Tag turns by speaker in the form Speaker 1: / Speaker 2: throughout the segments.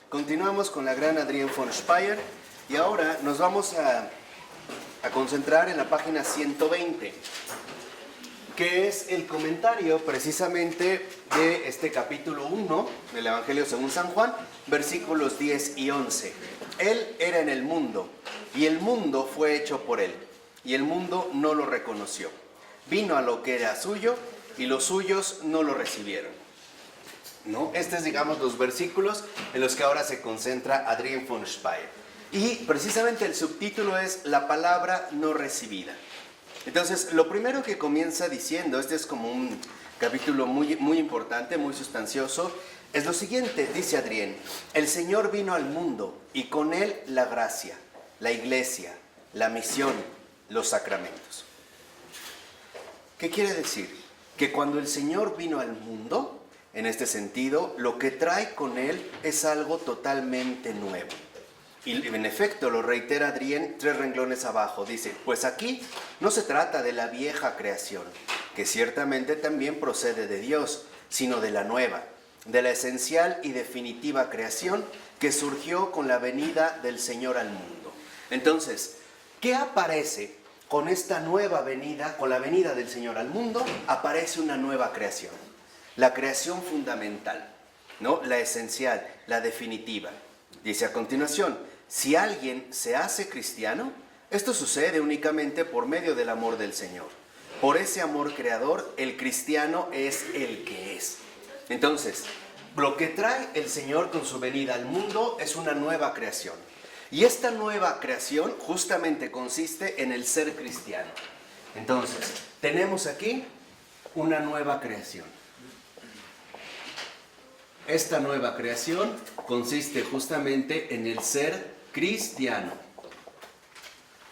Speaker 1: Continuamos con la gran Adrienne von Speyr y ahora nos vamos a concentrar en la página 120, que es el comentario precisamente de este capítulo 1 del Evangelio según San Juan, versículos 10 y 11. Él era en el mundo y el mundo fue hecho por él y el mundo no lo reconoció. Vino a lo que era suyo y los suyos no lo recibieron. ¿No? Estos, digamos, los versículos en los que ahora se concentra Adrienne von Speyr. Y precisamente el subtítulo es la palabra no recibida. Entonces, lo primero que comienza diciendo, este es como un capítulo muy importante, muy sustancioso, es lo siguiente, dice Adrienne: el Señor vino al mundo y con él la gracia, la iglesia, la misión, los sacramentos. ¿Qué quiere decir? Que cuando el Señor vino al mundo, en este sentido, lo que trae con él es algo totalmente nuevo. Y en efecto, lo reitera Adrienne 3 renglones abajo. Dice, pues aquí no se trata de la vieja creación, que ciertamente también procede de Dios, sino de la nueva, de la esencial y definitiva creación que surgió con la venida del Señor al mundo. Entonces, ¿qué aparece con esta nueva venida, con la venida del Señor al mundo? Aparece una nueva creación. La creación fundamental, ¿no? La esencial, la definitiva. Dice a continuación, si alguien se hace cristiano, esto sucede únicamente por medio del amor del Señor. Por ese amor creador, el cristiano es el que es. Entonces, lo que trae el Señor con su venida al mundo es una nueva creación. Y esta nueva creación justamente consiste en el ser cristiano. Entonces, tenemos aquí una nueva creación. Esta nueva creación consiste justamente en el ser cristiano,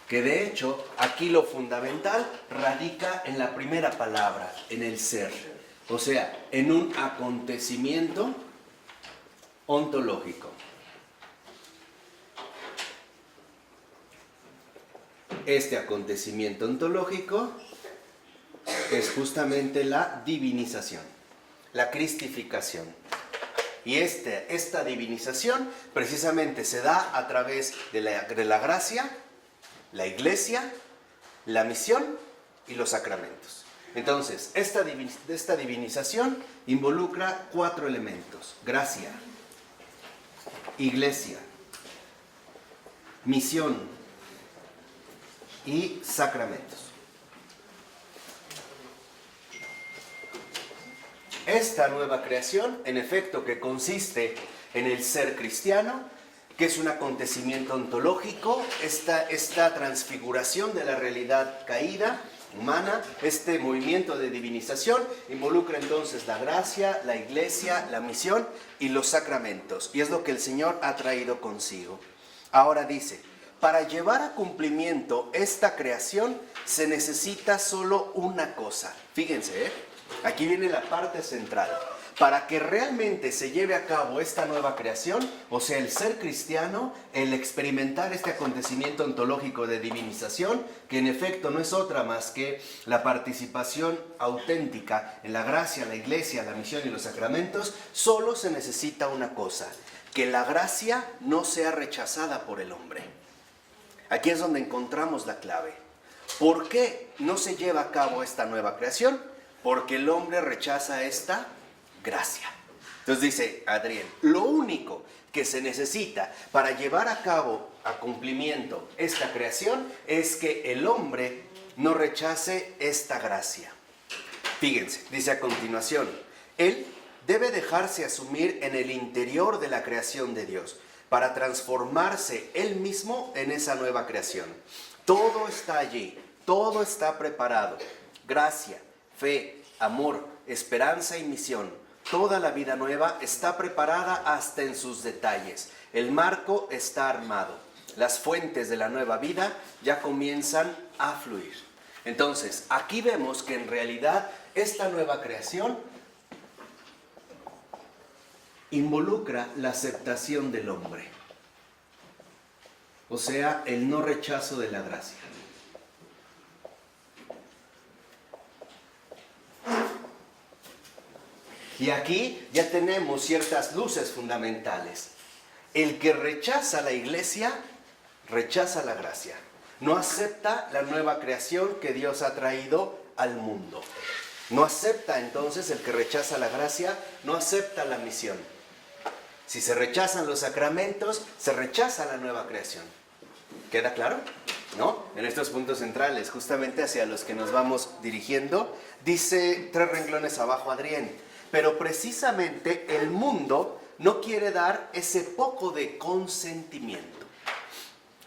Speaker 1: que de hecho aquí lo fundamental radica en la primera palabra, en el ser, o sea, en un acontecimiento ontológico. Este acontecimiento ontológico es justamente la divinización, la cristificación. Y esta divinización precisamente se da a través de la gracia, la iglesia, la misión y los sacramentos. Entonces, esta divinización involucra 4 elementos: gracia, iglesia, misión y sacramentos. Esta nueva creación, en efecto, que consiste en el ser cristiano, que es un acontecimiento ontológico, esta transfiguración de la realidad caída, humana, este movimiento de divinización, involucra entonces la gracia, la iglesia, la misión y los sacramentos. Y es lo que el Señor ha traído consigo. Ahora dice, para llevar a cumplimiento esta creación se necesita solo una cosa. Fíjense, aquí viene la parte central. Para que realmente se lleve a cabo esta nueva creación, o sea, el ser cristiano, el experimentar este acontecimiento ontológico de divinización, que en efecto no es otra más que la participación auténtica en la gracia, la iglesia, la misión y los sacramentos, solo se necesita una cosa: que la gracia no sea rechazada por el hombre. Aquí es donde encontramos la clave. ¿Por qué no se lleva a cabo esta nueva creación? Porque el hombre rechaza esta gracia. Entonces dice Adrienne, lo único que se necesita para llevar a cabo a cumplimiento esta creación es que el hombre no rechace esta gracia. Fíjense, dice a continuación, él debe dejarse asumir en el interior de la creación de Dios para transformarse él mismo en esa nueva creación. Todo está allí, todo está preparado: gracia, fe, amor, esperanza y misión. Toda la vida nueva está preparada hasta en sus detalles. El marco está armado. Las fuentes de la nueva vida ya comienzan a fluir. Entonces, aquí vemos que en realidad esta nueva creación involucra la aceptación del hombre. O sea, el no rechazo de la gracia. Y aquí ya tenemos ciertas luces fundamentales. El que rechaza la iglesia, rechaza la gracia. No acepta la nueva creación que Dios ha traído al mundo. No acepta entonces, el que rechaza la gracia, no acepta la misión. Si se rechazan los sacramentos, se rechaza la nueva creación. ¿Queda claro? ¿No? En estos puntos centrales, justamente hacia los que nos vamos dirigiendo, dice 3 renglones abajo Adrián, pero precisamente el mundo no quiere dar ese poco de consentimiento.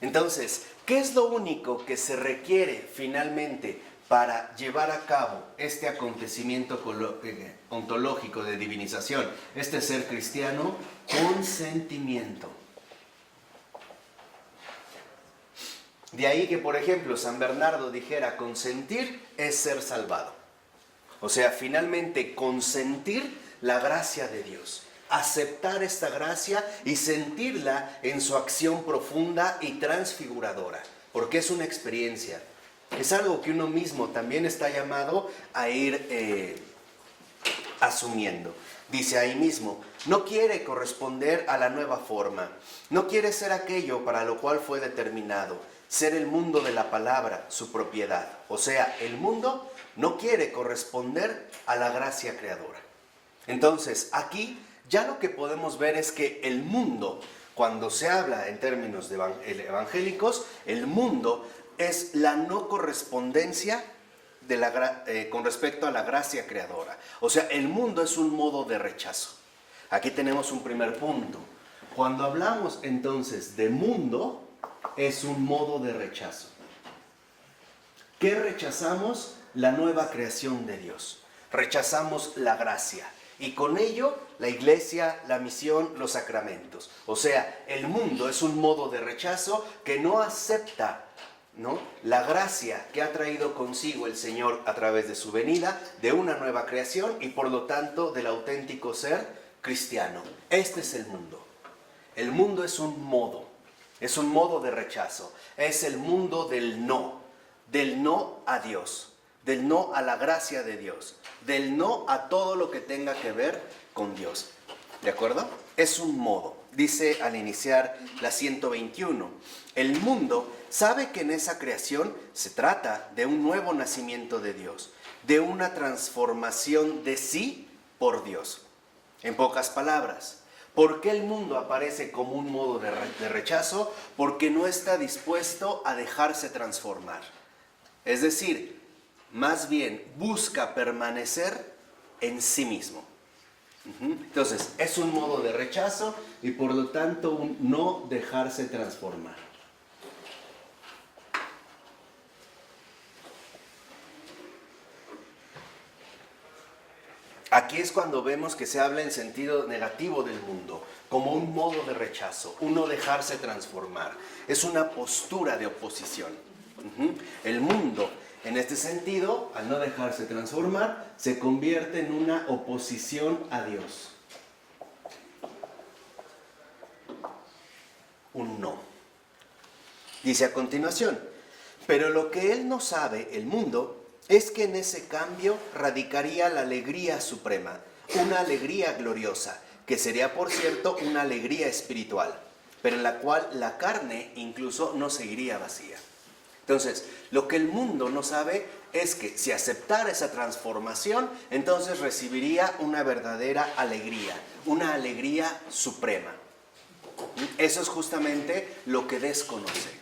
Speaker 1: Entonces, ¿qué es lo único que se requiere finalmente para llevar a cabo este acontecimiento ontológico de divinización, este ser cristiano? Consentimiento. De ahí que, por ejemplo, San Bernardo dijera, consentir es ser salvado. O sea, finalmente consentir la gracia de Dios, aceptar esta gracia y sentirla en su acción profunda y transfiguradora, porque es una experiencia, es algo que uno mismo también está llamado a ir asumiendo. Dice ahí mismo, no quiere corresponder a la nueva forma, no quiere ser aquello para lo cual fue determinado, ser el mundo de la palabra, su propiedad. O sea, el mundo no quiere corresponder a la gracia creadora. Entonces, aquí ya lo que podemos ver es que el mundo, cuando se habla en términos evangélicos, el mundo es la no correspondencia con respecto a la gracia creadora. O sea, el mundo es un modo de rechazo. Aquí tenemos un primer punto. Cuando hablamos entonces de mundo, es un modo de rechazo. ¿Qué rechazamos? La nueva creación de Dios. Rechazamos la gracia. Y con ello, la iglesia, la misión, los sacramentos. O sea, el mundo es un modo de rechazo que no acepta, ¿no?, la gracia que ha traído consigo el Señor a través de su venida, de una nueva creación y por lo tanto del auténtico ser cristiano. Este es el mundo. El mundo es un modo de rechazo. Es el mundo del no a Dios, del no a la gracia de Dios, del no a todo lo que tenga que ver con Dios. ¿De acuerdo? Es un modo. Dice al iniciar la 121, el mundo sabe que en esa creación se trata de un nuevo nacimiento de Dios, de una transformación de sí por Dios. En pocas palabras, ¿por qué el mundo aparece como un modo de rechazo? Porque no está dispuesto a dejarse transformar. Es decir, más bien busca permanecer en sí mismo. Entonces, es un modo de rechazo y por lo tanto un no dejarse transformar. Aquí es cuando vemos que se habla en sentido negativo del mundo, como un modo de rechazo, un no dejarse transformar. Es una postura de oposición. El mundo, en este sentido, al no dejarse transformar, se convierte en una oposición a Dios. Un no. Dice a continuación, pero lo que él no sabe, el mundo, es que en ese cambio radicaría la alegría suprema, una alegría gloriosa, que sería, por cierto, una alegría espiritual, pero en la cual la carne incluso no seguiría vacía. Entonces, lo que el mundo no sabe es que si aceptara esa transformación, entonces recibiría una verdadera alegría, una alegría suprema. Eso es justamente lo que desconoce.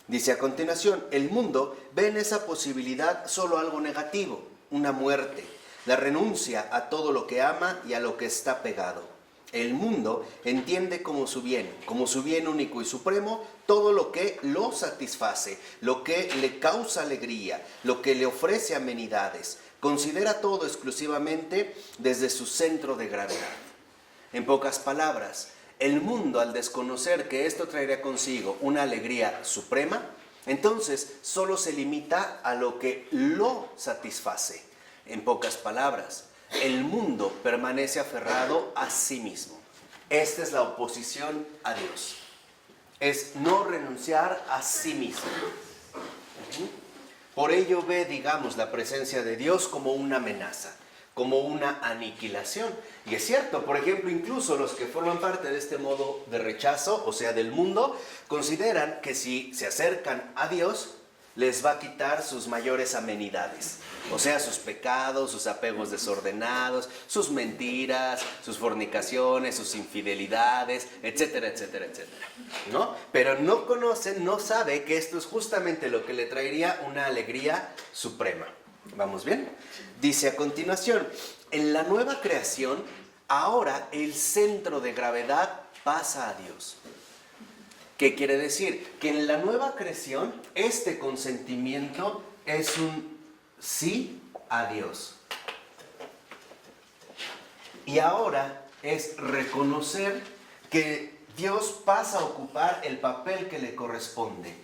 Speaker 1: Dice a continuación, el mundo ve en esa posibilidad solo algo negativo, una muerte, la renuncia a todo lo que ama y a lo que está pegado. El mundo entiende como su bien único y supremo, todo lo que lo satisface, lo que le causa alegría, lo que le ofrece amenidades. Considera todo exclusivamente desde su centro de gravedad. En pocas palabras, el mundo, al desconocer que esto traería consigo una alegría suprema, entonces solo se limita a lo que lo satisface. En pocas palabras, el mundo permanece aferrado a sí mismo. Esta es la oposición a Dios. Es no renunciar a sí mismo. Por ello ve, digamos, la presencia de Dios como una amenaza, como una aniquilación. Y es cierto, por ejemplo, incluso los que forman parte de este modo de rechazo, o sea, del mundo, consideran que si se acercan a Dios, les va a quitar sus mayores amenidades. O sea, sus pecados, sus apegos desordenados, sus mentiras, sus fornicaciones, sus infidelidades, etcétera, etcétera, etcétera, ¿no? Pero no conocen, no sabe que esto es justamente lo que le traería una alegría suprema. ¿Vamos bien? Dice a continuación, en la nueva creación, ahora el centro de gravedad pasa a Dios. ¿Qué quiere decir? Que en la nueva creación, este consentimiento es un sí a Dios. Y ahora es reconocer que Dios pasa a ocupar el papel que le corresponde,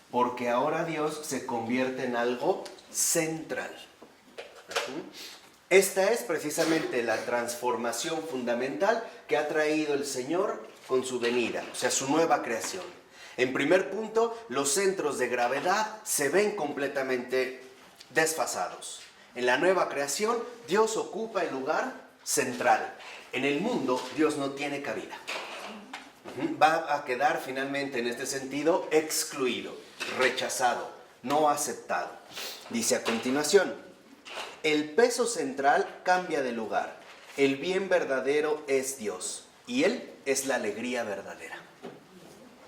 Speaker 1: porque ahora Dios se convierte en algo central. Esta es precisamente la transformación fundamental que ha traído el Señor con su venida, o sea, su nueva creación. En primer punto, los centros de gravedad se ven completamente desfasados. En la nueva creación, Dios ocupa el lugar central. En el mundo, Dios no tiene cabida. Va a quedar finalmente en este sentido excluido, rechazado, no aceptado. Dice a continuación, el peso central cambia de lugar. El bien verdadero es Dios y Él es la alegría verdadera.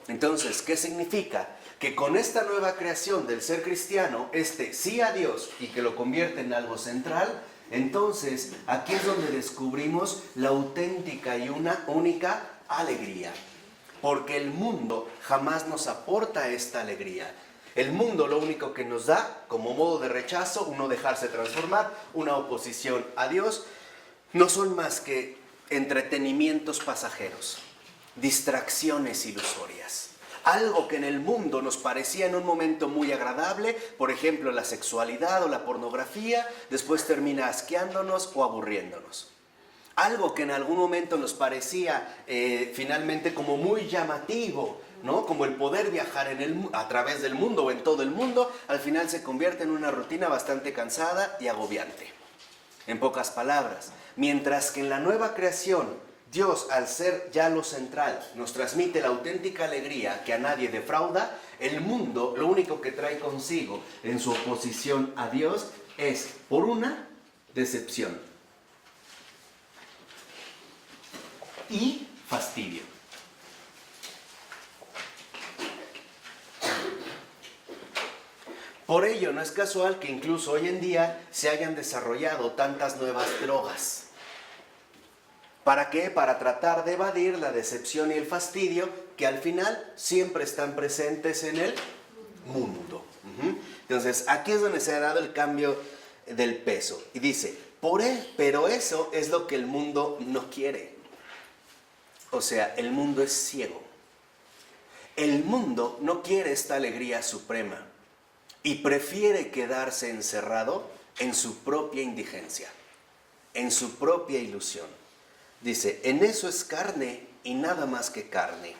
Speaker 1: Entonces, ¿qué significa? Que con esta nueva creación del ser cristiano, este sí a Dios y que lo convierte en algo central, entonces aquí es donde descubrimos la auténtica y una única alegría. Porque el mundo jamás nos aporta esta alegría. El mundo lo único que nos da, como modo de rechazo, uno dejarse transformar, una oposición a Dios, no son más que entretenimientos pasajeros, distracciones ilusorias. Algo que en el mundo nos parecía en un momento muy agradable, por ejemplo la sexualidad o la pornografía, después termina asqueándonos o aburriéndonos. Algo que en algún momento nos parecía finalmente como muy llamativo, ¿no? Como el poder viajar a través del mundo o en todo el mundo, al final se convierte en una rutina bastante cansada y agobiante. En pocas palabras, mientras que en la nueva creación, Dios, al ser ya lo central, nos transmite la auténtica alegría que a nadie defrauda, el mundo lo único que trae consigo en su oposición a Dios es, por una, decepción y fastidio. Por ello, no es casual que incluso hoy en día se hayan desarrollado tantas nuevas drogas. ¿Para qué? Para tratar de evadir la decepción y el fastidio que al final siempre están presentes en el mundo. Entonces, aquí es donde se ha dado el cambio del peso. Y dice, pero eso es lo que el mundo no quiere. O sea, el mundo es ciego. El mundo no quiere esta alegría suprema y prefiere quedarse encerrado en su propia indigencia, en su propia ilusión. Dice, en eso es carne y nada más que carne.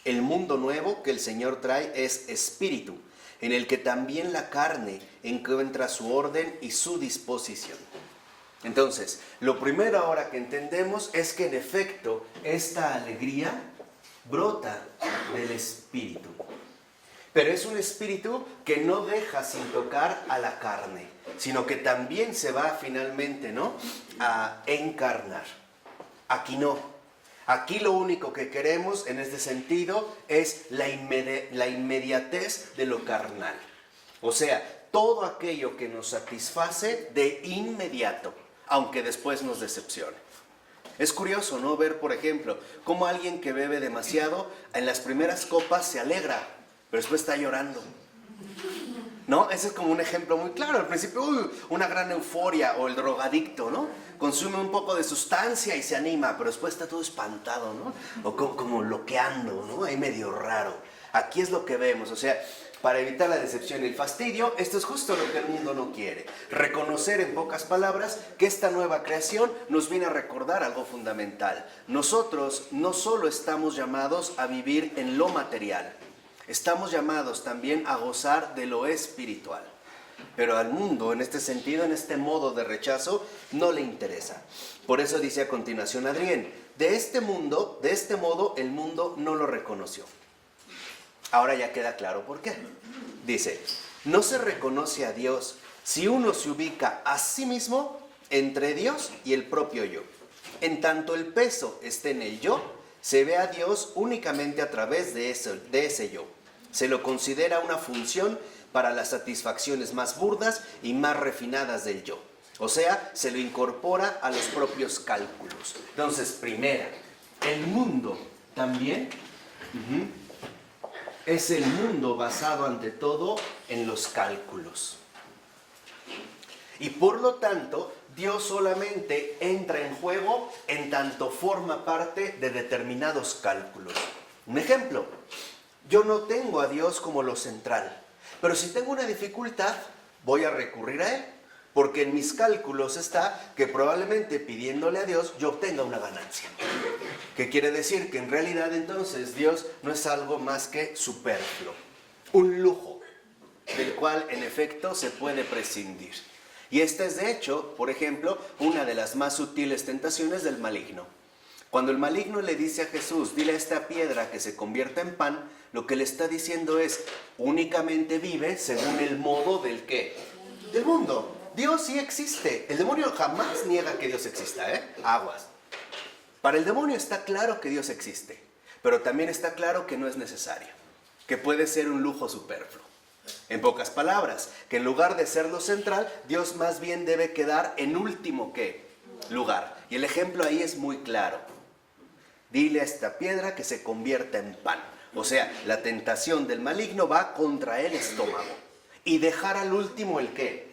Speaker 1: El mundo nuevo que el Señor trae es espíritu, en el que también la carne encuentra su orden y su disposición. Entonces, lo primero ahora que entendemos es que en efecto esta alegría brota del espíritu. Pero es un espíritu que no deja sin tocar a la carne, sino que también se va finalmente, ¿no?, a encarnar. Aquí no. Aquí lo único que queremos en este sentido es la inmediatez de lo carnal. O sea, todo aquello que nos satisface de inmediato, aunque después nos decepcione. Es curioso, ¿no?, ver, por ejemplo, cómo alguien que bebe demasiado en las primeras copas se alegra, pero después está llorando. ¿No? Ese es como un ejemplo muy claro. Al principio, una gran euforia, o el drogadicto, ¿no? Consume un poco de sustancia y se anima, pero después está todo espantado, ¿no? O como loqueando, ¿no? Ahí medio raro. Aquí es lo que vemos, o sea, para evitar la decepción y el fastidio, esto es justo lo que el mundo no quiere. Reconocer, en pocas palabras, que esta nueva creación nos viene a recordar algo fundamental. Nosotros no solo estamos llamados a vivir en lo material, estamos llamados también a gozar de lo espiritual. Pero al mundo, en este sentido, en este modo de rechazo, no le interesa. Por eso dice a continuación Adrián, de este modo, el mundo no lo reconoció. Ahora ya queda claro por qué. Dice, no se reconoce a Dios si uno se ubica a sí mismo entre Dios y el propio yo. En tanto el peso esté en el yo, se ve a Dios únicamente a través de ese yo. Se lo considera una función para las satisfacciones más burdas y más refinadas del yo. O sea, se lo incorpora a los propios cálculos. Entonces, primera, el mundo también es el mundo basado ante todo en los cálculos. Y por lo tanto, Dios solamente entra en juego en tanto forma parte de determinados cálculos. Un ejemplo, yo no tengo a Dios como lo central, pero si tengo una dificultad, voy a recurrir a Él, porque en mis cálculos está que probablemente pidiéndole a Dios yo obtenga una ganancia. ¿Qué quiere decir? Que en realidad entonces Dios no es algo más que superfluo, un lujo, del cual en efecto se puede prescindir. Y esta es de hecho, por ejemplo, una de las más sutiles tentaciones del maligno. Cuando el maligno le dice a Jesús, dile a esta piedra que se convierta en pan, lo que le está diciendo es, únicamente vive según el modo del ¿qué? Del mundo. Dios sí existe. El demonio jamás niega que Dios exista, Aguas. Para el demonio está claro que Dios existe, pero también está claro que no es necesario, que puede ser un lujo superfluo. En pocas palabras, que en lugar de ser lo central, Dios más bien debe quedar en último ¿qué? Lugar. Y el ejemplo ahí es muy claro. Dile a esta piedra que se convierta en pan. O sea, la tentación del maligno va contra el estómago. Y dejar al último el ¿qué?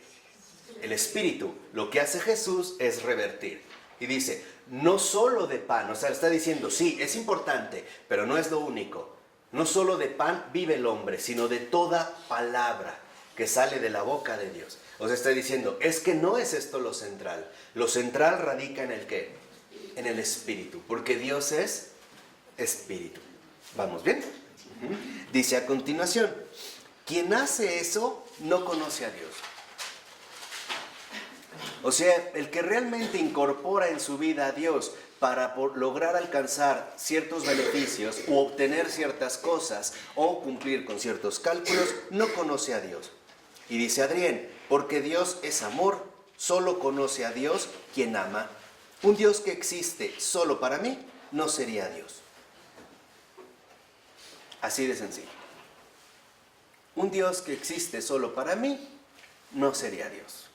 Speaker 1: El espíritu. Lo que hace Jesús es revertir. Y dice, no solo de pan, o sea, está diciendo, sí, es importante, pero no es lo único. No solo de pan vive el hombre, sino de toda palabra que sale de la boca de Dios. O sea, está diciendo, es que no es esto lo central. Lo central radica en el ¿qué? En el espíritu, porque Dios es espíritu. ¿Vamos bien? Dice a continuación, quien hace eso no conoce a Dios. O sea, el que realmente incorpora en su vida a Dios para lograr alcanzar ciertos beneficios o obtener ciertas cosas o cumplir con ciertos cálculos, no conoce a Dios. Y dice Adrián, porque Dios es amor, solo conoce a Dios quien ama. Un Dios que existe solo para mí no sería Dios. Así de sencillo. Un Dios que existe solo para mí no sería Dios.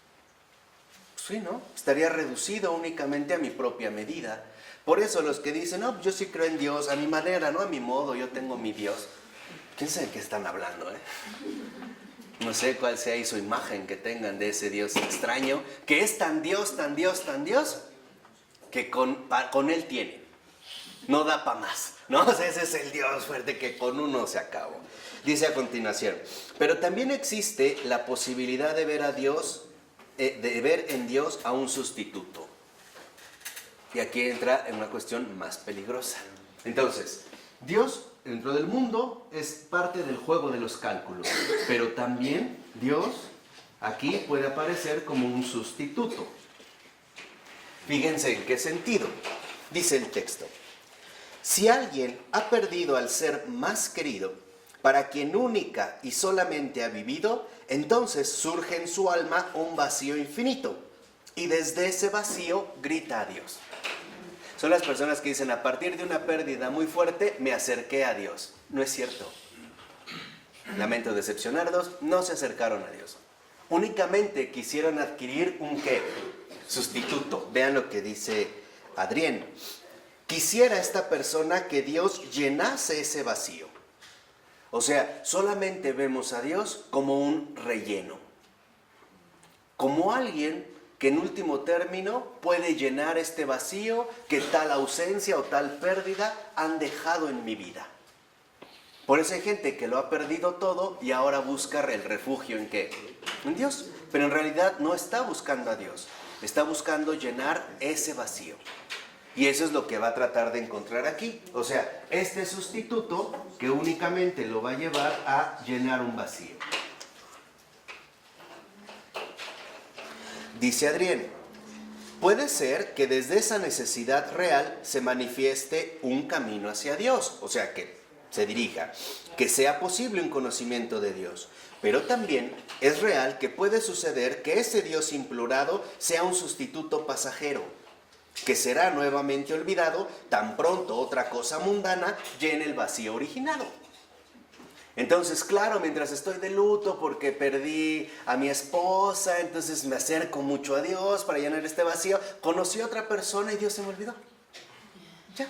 Speaker 1: Sí, ¿no? Estaría reducido únicamente a mi propia medida. Por eso los que dicen, no, yo sí creo en Dios, a mi manera, no a mi modo, yo tengo mi Dios. ¿Quién sabe de qué están hablando, No sé cuál sea ahí su imagen que tengan de ese Dios extraño, que es tan Dios, tan Dios, tan Dios, que con Él tiene. No da para más, ¿no? O sea, ese es el Dios fuerte que con uno se acabó. Dice a continuación, pero también existe la posibilidad de ver a Dios, de ver en Dios a un sustituto. Y aquí entra en una cuestión más peligrosa. Entonces, Dios dentro del mundo es parte del juego de los cálculos, pero también Dios aquí puede aparecer como un sustituto. Fíjense en qué sentido. Dice el texto, si alguien ha perdido al ser más querido, para quien única y solamente ha vivido, entonces surge en su alma un vacío infinito. Y desde ese vacío grita a Dios. Son las personas que dicen, a partir de una pérdida muy fuerte, me acerqué a Dios. No es cierto. Lamento decepcionarlos, no se acercaron a Dios. Únicamente quisieron adquirir un ¿qué? Sustituto. Vean lo que dice Adrián. Quisiera esta persona que Dios llenase ese vacío. O sea, solamente vemos a Dios como un relleno. Como alguien que en último término puede llenar este vacío que tal ausencia o tal pérdida han dejado en mi vida. Por eso hay gente que lo ha perdido todo y ahora busca el refugio ¿en qué? En Dios. Pero en realidad no está buscando a Dios. Está buscando llenar ese vacío. Y eso es lo que va a tratar de encontrar aquí. O sea, este sustituto que únicamente lo va a llevar a llenar un vacío. Dice Adrián, puede ser que desde esa necesidad real se manifieste un camino hacia Dios, o sea, que se dirija, que sea posible un conocimiento de Dios. Pero también es real que puede suceder que ese Dios implorado sea un sustituto pasajero, que será nuevamente olvidado tan pronto otra cosa mundana llene el vacío originado. Entonces, claro, mientras estoy de luto porque perdí a mi esposa, entonces me acerco mucho a Dios para llenar este vacío. Conocí a otra persona y Dios se me olvidó. Ya,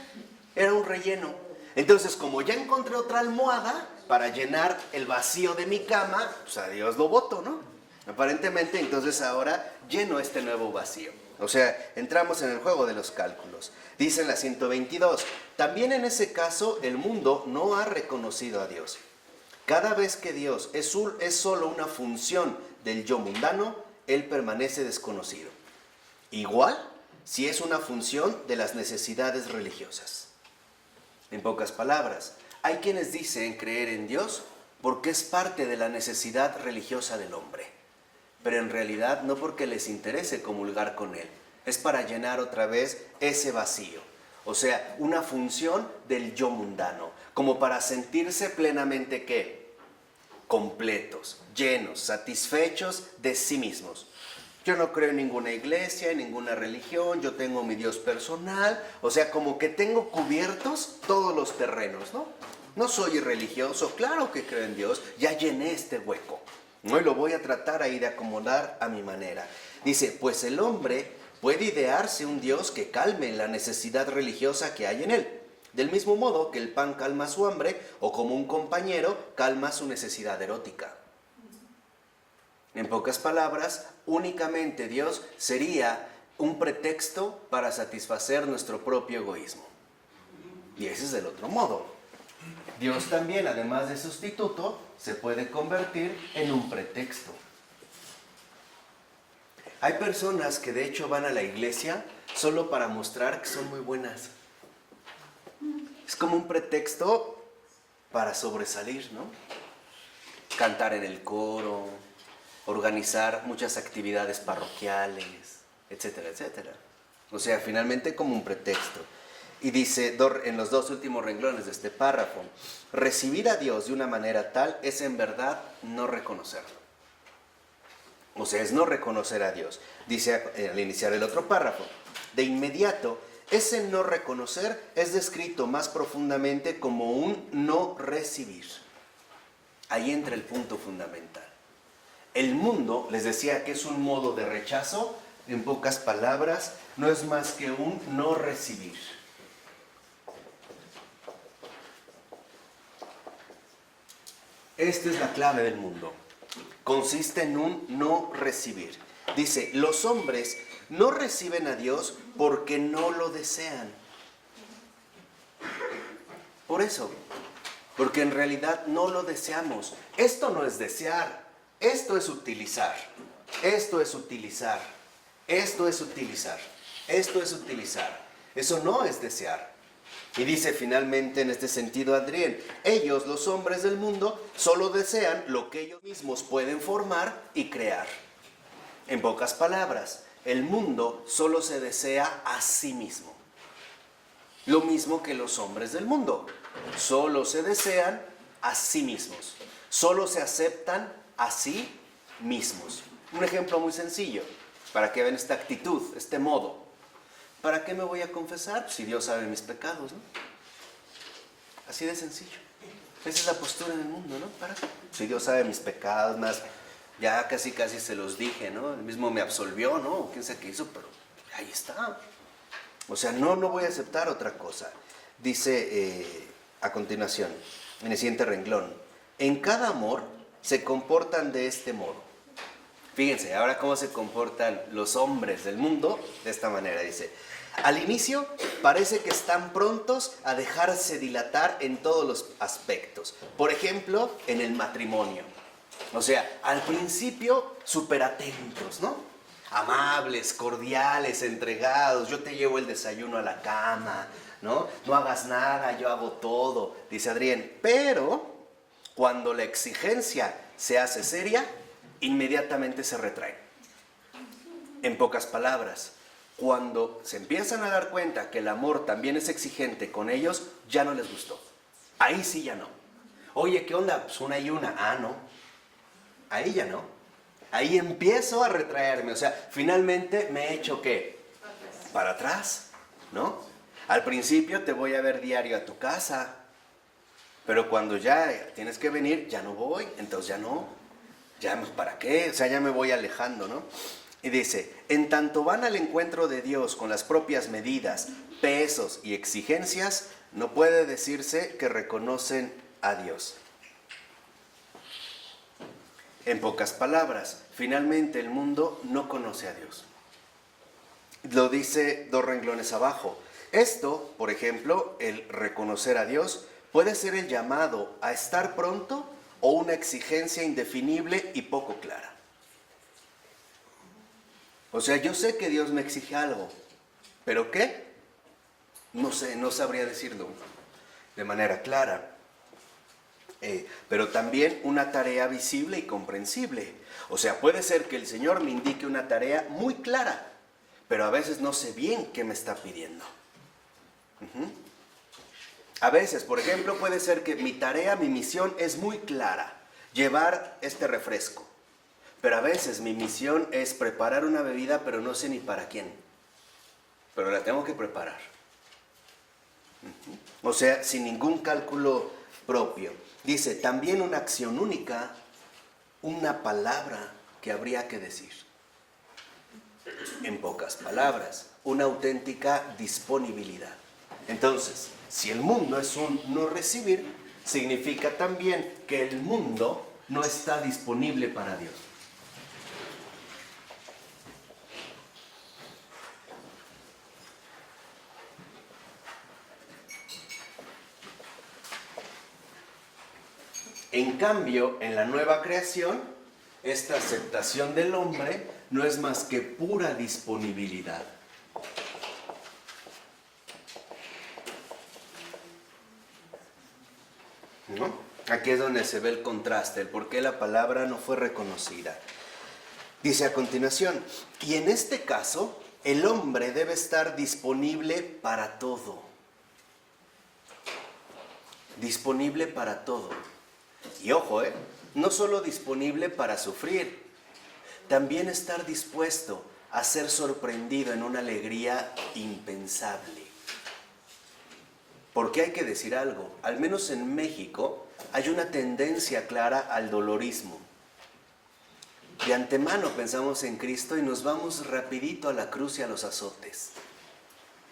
Speaker 1: era un relleno. Entonces, como ya encontré otra almohada para llenar el vacío de mi cama, pues a Dios lo boto, ¿no? Aparentemente, entonces ahora lleno este nuevo vacío. O sea, entramos en el juego de los cálculos. Dice en la 122, también en ese caso el mundo no ha reconocido a Dios. Cada vez que Dios es solo una función del yo mundano, Él permanece desconocido. Igual si es una función de las necesidades religiosas. En pocas palabras, hay quienes dicen creer en Dios porque es parte de la necesidad religiosa del hombre. Pero en realidad no porque les interese comulgar con Él. Es para llenar otra vez ese vacío. O sea, una función del yo mundano, como para sentirse plenamente ¿qué? Completos, llenos, satisfechos de sí mismos. Yo no creo en ninguna iglesia, en ninguna religión, yo tengo mi Dios personal, o sea, como que tengo cubiertos todos los terrenos, ¿no? No soy religioso, claro que creo en Dios, ya llené este hueco, ¿no? Y lo voy a tratar ahí de acomodar a mi manera. Dice, pues el hombre puede idearse un Dios que calme la necesidad religiosa que hay en él. Del mismo modo que el pan calma su hambre o como un compañero calma su necesidad erótica. En pocas palabras, únicamente Dios sería un pretexto para satisfacer nuestro propio egoísmo. Y ese es del otro modo. Dios también, además de sustituto, se puede convertir en un pretexto. Hay personas que de hecho van a la iglesia solo para mostrar que son muy buenas. Es como un pretexto para sobresalir, ¿no? Cantar en el coro, organizar muchas actividades parroquiales, etcétera, etcétera. O sea, finalmente como un pretexto. Y dice en los dos últimos renglones de este párrafo, recibir a Dios de una manera tal es en verdad no reconocerlo. O sea, es no reconocer a Dios. Dice al iniciar el otro párrafo, de inmediato, ese no reconocer es descrito más profundamente como un no recibir. Ahí entra el punto fundamental. El mundo, les decía que es un modo de rechazo, en pocas palabras, no es más que un no recibir. Esta es la clave del mundo. Consiste en un no recibir. Dice, los hombres no reciben a Dios porque no lo desean. Por eso, porque en realidad no lo deseamos. Esto no es desear, esto es utilizar. Esto es utilizar. Esto es utilizar. Esto es utilizar. Eso no es desear. Y dice finalmente en este sentido Adrián, ellos, los hombres del mundo, solo desean lo que ellos mismos pueden formar y crear. En pocas palabras, el mundo solo se desea a sí mismo. Lo mismo que los hombres del mundo, solo se desean a sí mismos. Solo se aceptan a sí mismos. Un ejemplo muy sencillo, para que vean esta actitud, este modo. ¿Para qué me voy a confesar? Si Dios sabe mis pecados, ¿no? Así de sencillo. Esa es la postura en el mundo, ¿no? ¿Para qué? Si Dios sabe mis pecados, más ya casi se los dije, ¿no? Él mismo me absolvió, ¿no? Quién sabe qué hizo, pero ahí está. O sea, no voy a aceptar otra cosa. Dice a continuación, en el siguiente renglón, en cada amor se comportan de este modo. Fíjense, ahora cómo se comportan los hombres del mundo, de esta manera, dice. Al inicio parece que están prontos a dejarse dilatar en todos los aspectos. Por ejemplo, en el matrimonio. O sea, al principio súper atentos, ¿no? Amables, cordiales, entregados. Yo te llevo el desayuno a la cama, ¿no? No hagas nada, yo hago todo, dice Adrián. Pero cuando la exigencia se hace seria, inmediatamente se retraen. En pocas palabras, cuando se empiezan a dar cuenta que el amor también es exigente con ellos, ya no les gustó. Ahí sí ya no. Oye, ¿qué onda? Pues una y una. Ah, no. Ahí ya no. Ahí empiezo a retraerme. O sea, finalmente me he hecho ¿qué? Para atrás, ¿no? Al principio te voy a ver diario a tu casa, pero cuando ya tienes que venir, ya no voy, entonces ya no. Ya, ¿para qué? O sea, ya me voy alejando, ¿no? Y dice, en tanto van al encuentro de Dios con las propias medidas, pesos y exigencias, no puede decirse que reconocen a Dios. En pocas palabras, finalmente el mundo no conoce a Dios. Lo dice 2 renglones abajo. Esto, por ejemplo, el reconocer a Dios, puede ser el llamado a estar pronto o una exigencia indefinible y poco clara. O sea, yo sé que Dios me exige algo, ¿pero qué? No sé, no sabría decirlo de manera clara. Pero también una tarea visible y comprensible. O sea, puede ser que el Señor me indique una tarea muy clara, pero a veces no sé bien qué me está pidiendo. A veces, por ejemplo, puede ser que mi tarea, mi misión es muy clara, llevar este refresco. Pero a veces mi misión es preparar una bebida, pero no sé ni para quién. Pero la tengo que preparar. O sea, sin ningún cálculo propio. Dice, también una acción única, una palabra que habría que decir. En pocas palabras, una auténtica disponibilidad. Entonces, si el mundo es un no recibir, significa también que el mundo no está disponible para Dios. En cambio, en la nueva creación, esta aceptación del hombre no es más que pura disponibilidad. ¿No? Aquí es donde se ve el contraste, el por qué la palabra no fue reconocida. Dice a continuación, y en este caso, el hombre debe estar disponible para todo. Disponible para todo. Y ojo, no solo disponible para sufrir, también estar dispuesto a ser sorprendido en una alegría impensable. Porque hay que decir algo, al menos en México hay una tendencia clara al dolorismo. De antemano pensamos en Cristo y nos vamos rapidito a la cruz y a los azotes.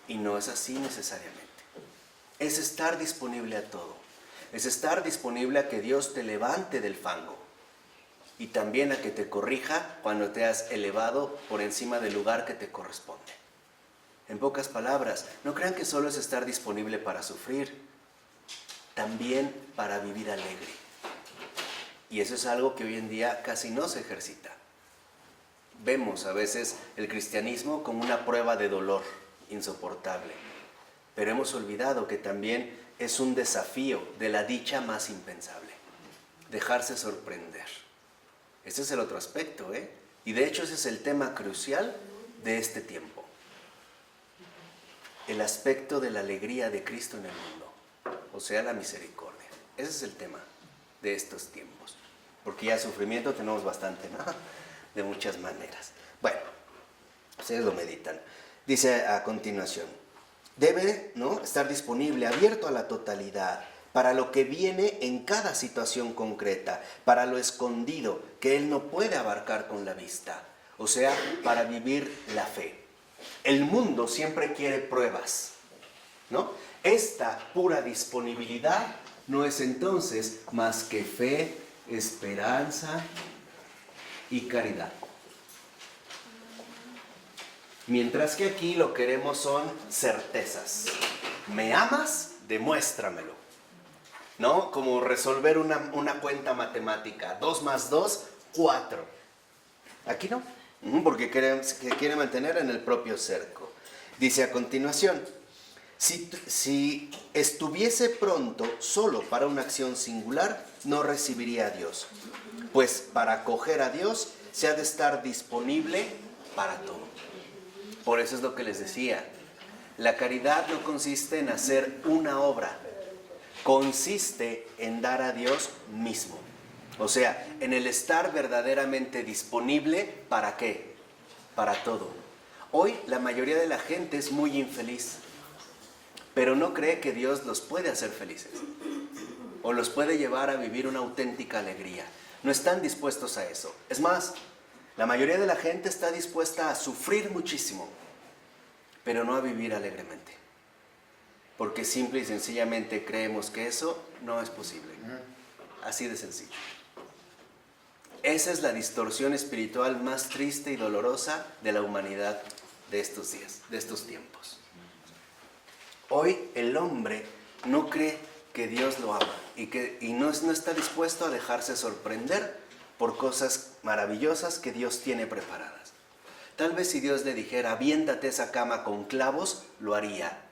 Speaker 1: Y no es así necesariamente. Es estar disponible a todo. Es estar disponible a que Dios te levante del fango. Y también a que te corrija cuando te has elevado por encima del lugar que te corresponde. En pocas palabras, no crean que solo es estar disponible para sufrir, también para vivir alegre. Y eso es algo que hoy en día casi no se ejercita. Vemos a veces el cristianismo como una prueba de dolor insoportable, pero hemos olvidado que también es un desafío de la dicha más impensable, dejarse sorprender. Ese es el otro aspecto, y de hecho ese es el tema crucial de este tiempo. El aspecto de la alegría de Cristo en el mundo, o sea, la misericordia. Ese es el tema de estos tiempos, porque ya sufrimiento tenemos bastante, ¿no? De muchas maneras. Bueno, ustedes lo meditan. Dice a continuación, debe, ¿no?, estar disponible, abierto a la totalidad, para lo que viene en cada situación concreta, para lo escondido que él no puede abarcar con la vista, o sea, para vivir la fe. El mundo siempre quiere pruebas, ¿no? Esta pura disponibilidad no es entonces más que fe, esperanza y caridad. Mientras que aquí lo que queremos son certezas. ¿Me amas? Demuéstramelo. ¿No? Como resolver una cuenta matemática. 2 más 2, 4. Aquí no. Porque quiere mantener en el propio cerco. Dice a continuación, si estuviese pronto solo para una acción singular, no recibiría a Dios. Pues para acoger a Dios se ha de estar disponible para todo. Por eso es lo que les decía. La caridad no consiste en hacer una obra, consiste en dar a Dios mismo. O sea, en el estar verdaderamente disponible, ¿para qué? Para todo. Hoy la mayoría de la gente es muy infeliz, pero no cree que Dios los puede hacer felices o los puede llevar a vivir una auténtica alegría. No están dispuestos a eso. Es más, la mayoría de la gente está dispuesta a sufrir muchísimo, pero no a vivir alegremente. Porque simple y sencillamente creemos que eso no es posible. Así de sencillo. Esa es la distorsión espiritual más triste y dolorosa de la humanidad de estos días, de estos tiempos. Hoy el hombre no cree que Dios lo ama y no está dispuesto a dejarse sorprender por cosas maravillosas que Dios tiene preparadas. Tal vez si Dios le dijera, aviéntate esa cama con clavos, lo haría.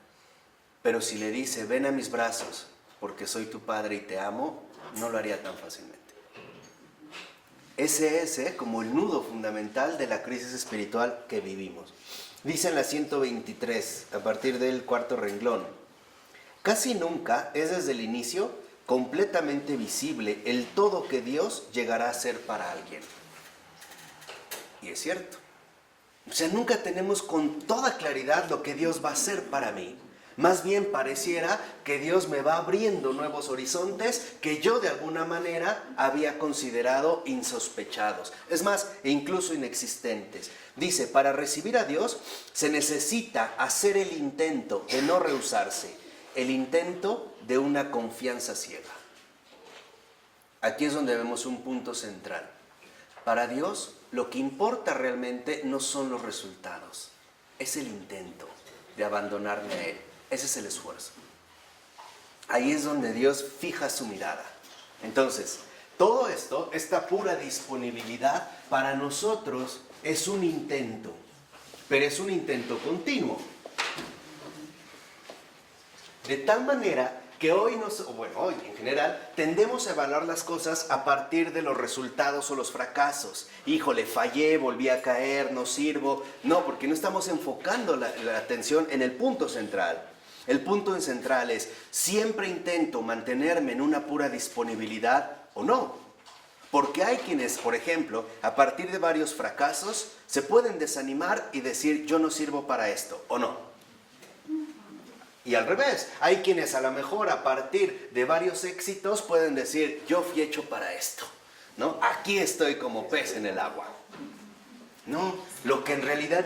Speaker 1: Pero si le dice, ven a mis brazos, porque soy tu padre y te amo, no lo haría tan fácilmente. Ese es como el nudo fundamental de la crisis espiritual que vivimos. Dice en la 123, a partir del cuarto renglón, casi nunca es desde el inicio completamente visible el todo que Dios llegará a ser para alguien. Y es cierto. O sea, nunca tenemos con toda claridad lo que Dios va a hacer para mí. Más bien pareciera que Dios me va abriendo nuevos horizontes que yo de alguna manera había considerado insospechados. Es más, incluso inexistentes. Dice, para recibir a Dios se necesita hacer el intento de no rehusarse, el intento de una confianza ciega. Aquí es donde vemos un punto central. Para Dios, lo que importa realmente no son los resultados, es el intento de abandonarme a Él. Ese es el esfuerzo. Ahí es donde Dios fija su mirada. Entonces, todo esto, esta pura disponibilidad, para nosotros es un intento, pero es un intento continuo. De tal manera que hoy en general, tendemos a evaluar las cosas a partir de los resultados o los fracasos. Híjole, fallé, volví a caer, no sirvo. No, porque no estamos enfocando la atención en el punto central. El punto central es, ¿siempre intento mantenerme en una pura disponibilidad o no? Porque hay quienes, por ejemplo, a partir de varios fracasos, se pueden desanimar y decir, yo no sirvo para esto, ¿o no? Y al revés, hay quienes a lo mejor a partir de varios éxitos pueden decir, yo fui hecho para esto, ¿no? Aquí estoy como pez en el agua. No, lo que en realidad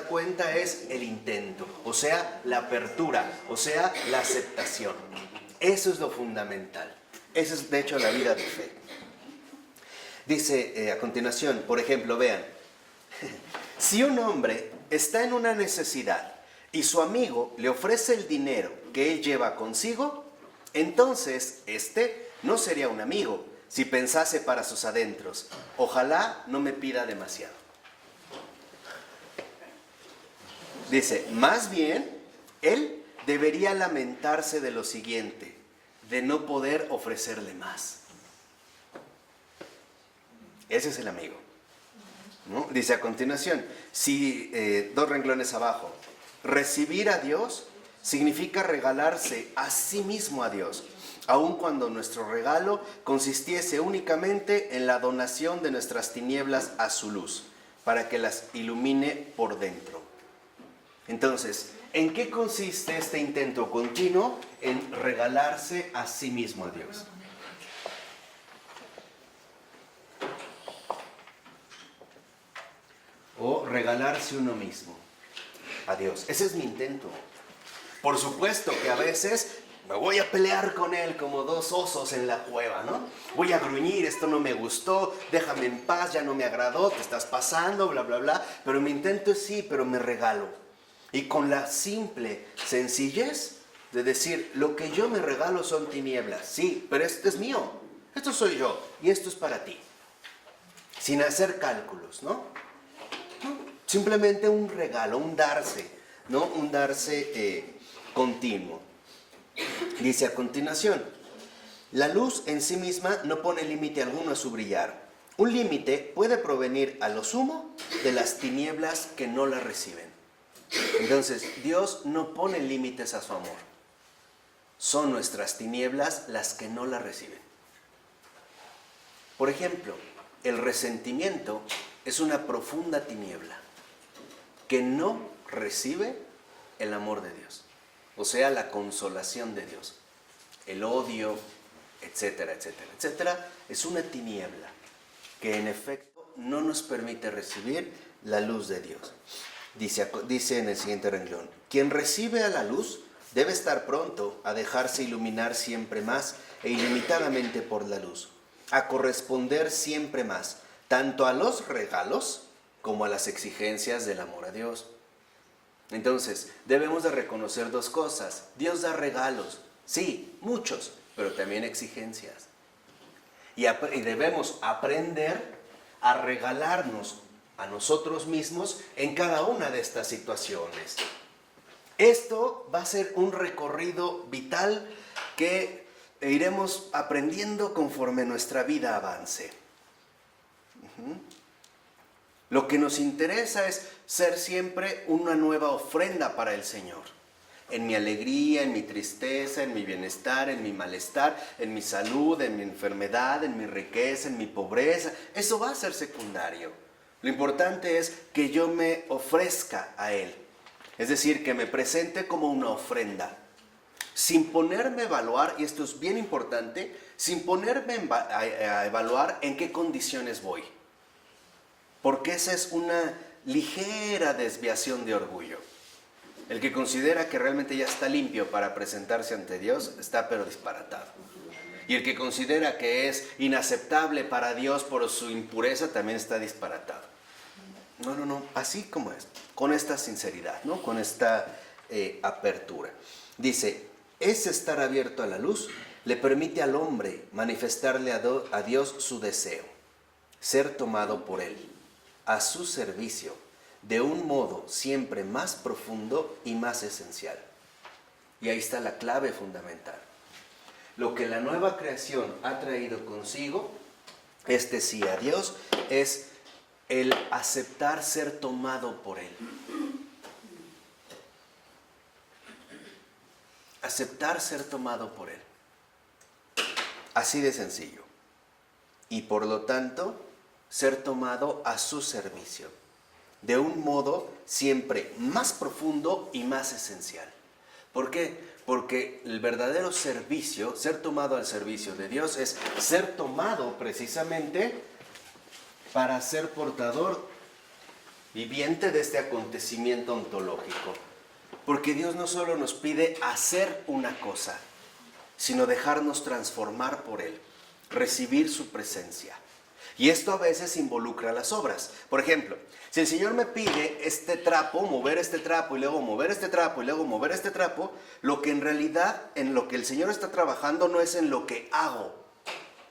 Speaker 1: cuenta es el intento, o sea, la apertura, o sea, la aceptación. Eso es lo fundamental. Esa es de hecho la vida de fe. Dice a continuación, por ejemplo, vean, si un hombre está en una necesidad y su amigo le ofrece el dinero que él lleva consigo, entonces este no sería un amigo si pensase para sus adentros, ojalá no me pida demasiado. Dice, más bien, él debería lamentarse de lo siguiente, de no poder ofrecerle más. Ese es el amigo, ¿no? Dice a continuación, si 2 renglones abajo, recibir a Dios significa regalarse a sí mismo a Dios, aun cuando nuestro regalo consistiese únicamente en la donación de nuestras tinieblas a su luz, para que las ilumine por dentro. Entonces, ¿en qué consiste este intento continuo? En regalarse a sí mismo a Dios. O regalarse uno mismo a Dios. Ese es mi intento. Por supuesto que a veces me voy a pelear con Él como 2 osos en la cueva, ¿no? Voy a gruñir, esto no me gustó, déjame en paz, ya no me agradó, te estás pasando, bla, bla, bla. Pero mi intento es sí, pero me regalo. Y con la simple sencillez de decir, lo que yo me regalo son tinieblas. Sí, pero esto es mío. Esto soy yo y esto es para ti. Sin hacer cálculos, ¿no? Simplemente un regalo, un darse, ¿no? Un darse continuo. Dice a continuación, la luz en sí misma no pone límite alguno a su brillar. Un límite puede provenir a lo sumo de las tinieblas que no la reciben. Entonces, Dios no pone límites a su amor. Son nuestras tinieblas las que no la reciben. Por ejemplo, el resentimiento es una profunda tiniebla que no recibe el amor de Dios, o sea, la consolación de Dios. El odio, etcétera, etcétera, etcétera, es una tiniebla que en efecto no nos permite recibir la luz de Dios. Dice en el siguiente renglón: quien recibe a la luz debe estar pronto a dejarse iluminar siempre más e ilimitadamente por la luz, a corresponder siempre más, tanto a los regalos como a las exigencias del amor a Dios. Entonces, debemos de reconocer dos cosas. Dios da regalos, sí, muchos, pero también exigencias. Y debemos aprender a regalarnos a nosotros mismos en cada una de estas situaciones. Esto va a ser un recorrido vital que iremos aprendiendo conforme nuestra vida avance. Lo que nos interesa es ser siempre una nueva ofrenda para el Señor. En mi alegría, en mi tristeza, en mi bienestar, en mi malestar, en mi salud, en mi enfermedad, en mi riqueza, en mi pobreza. Eso va a ser secundario. Lo importante es que yo me ofrezca a Él. Es decir, que me presente como una ofrenda. Sin ponerme a evaluar, y esto es bien importante, sin ponerme a evaluar en qué condiciones voy. Porque esa es una ligera desviación de orgullo. El que considera que realmente ya está limpio para presentarse ante Dios, está pero disparatado. Y el que considera que es inaceptable para Dios por su impureza, también está disparatado. No, así como es, con esta sinceridad, ¿no? Con esta apertura. Dice, ese estar abierto a la luz le permite al hombre manifestarle a Dios su deseo, ser tomado por Él, a su servicio, de un modo siempre más profundo y más esencial. Y ahí está la clave fundamental. Lo que la nueva creación ha traído consigo, este sí a Dios, es el aceptar ser tomado por Él. Aceptar ser tomado por Él. Así de sencillo. Y por lo tanto, ser tomado a su servicio. De un modo siempre más profundo y más esencial. ¿Por qué? Porque el verdadero servicio, ser tomado al servicio de Dios, es ser tomado precisamente para ser portador viviente de este acontecimiento ontológico. Porque Dios no solo nos pide hacer una cosa, sino dejarnos transformar por Él, recibir su presencia. Y esto a veces involucra las obras. Por ejemplo, si el Señor me pide este trapo, mover este trapo y luego mover este trapo y luego mover este trapo, lo que en realidad, en lo que el Señor está trabajando no es en lo que hago,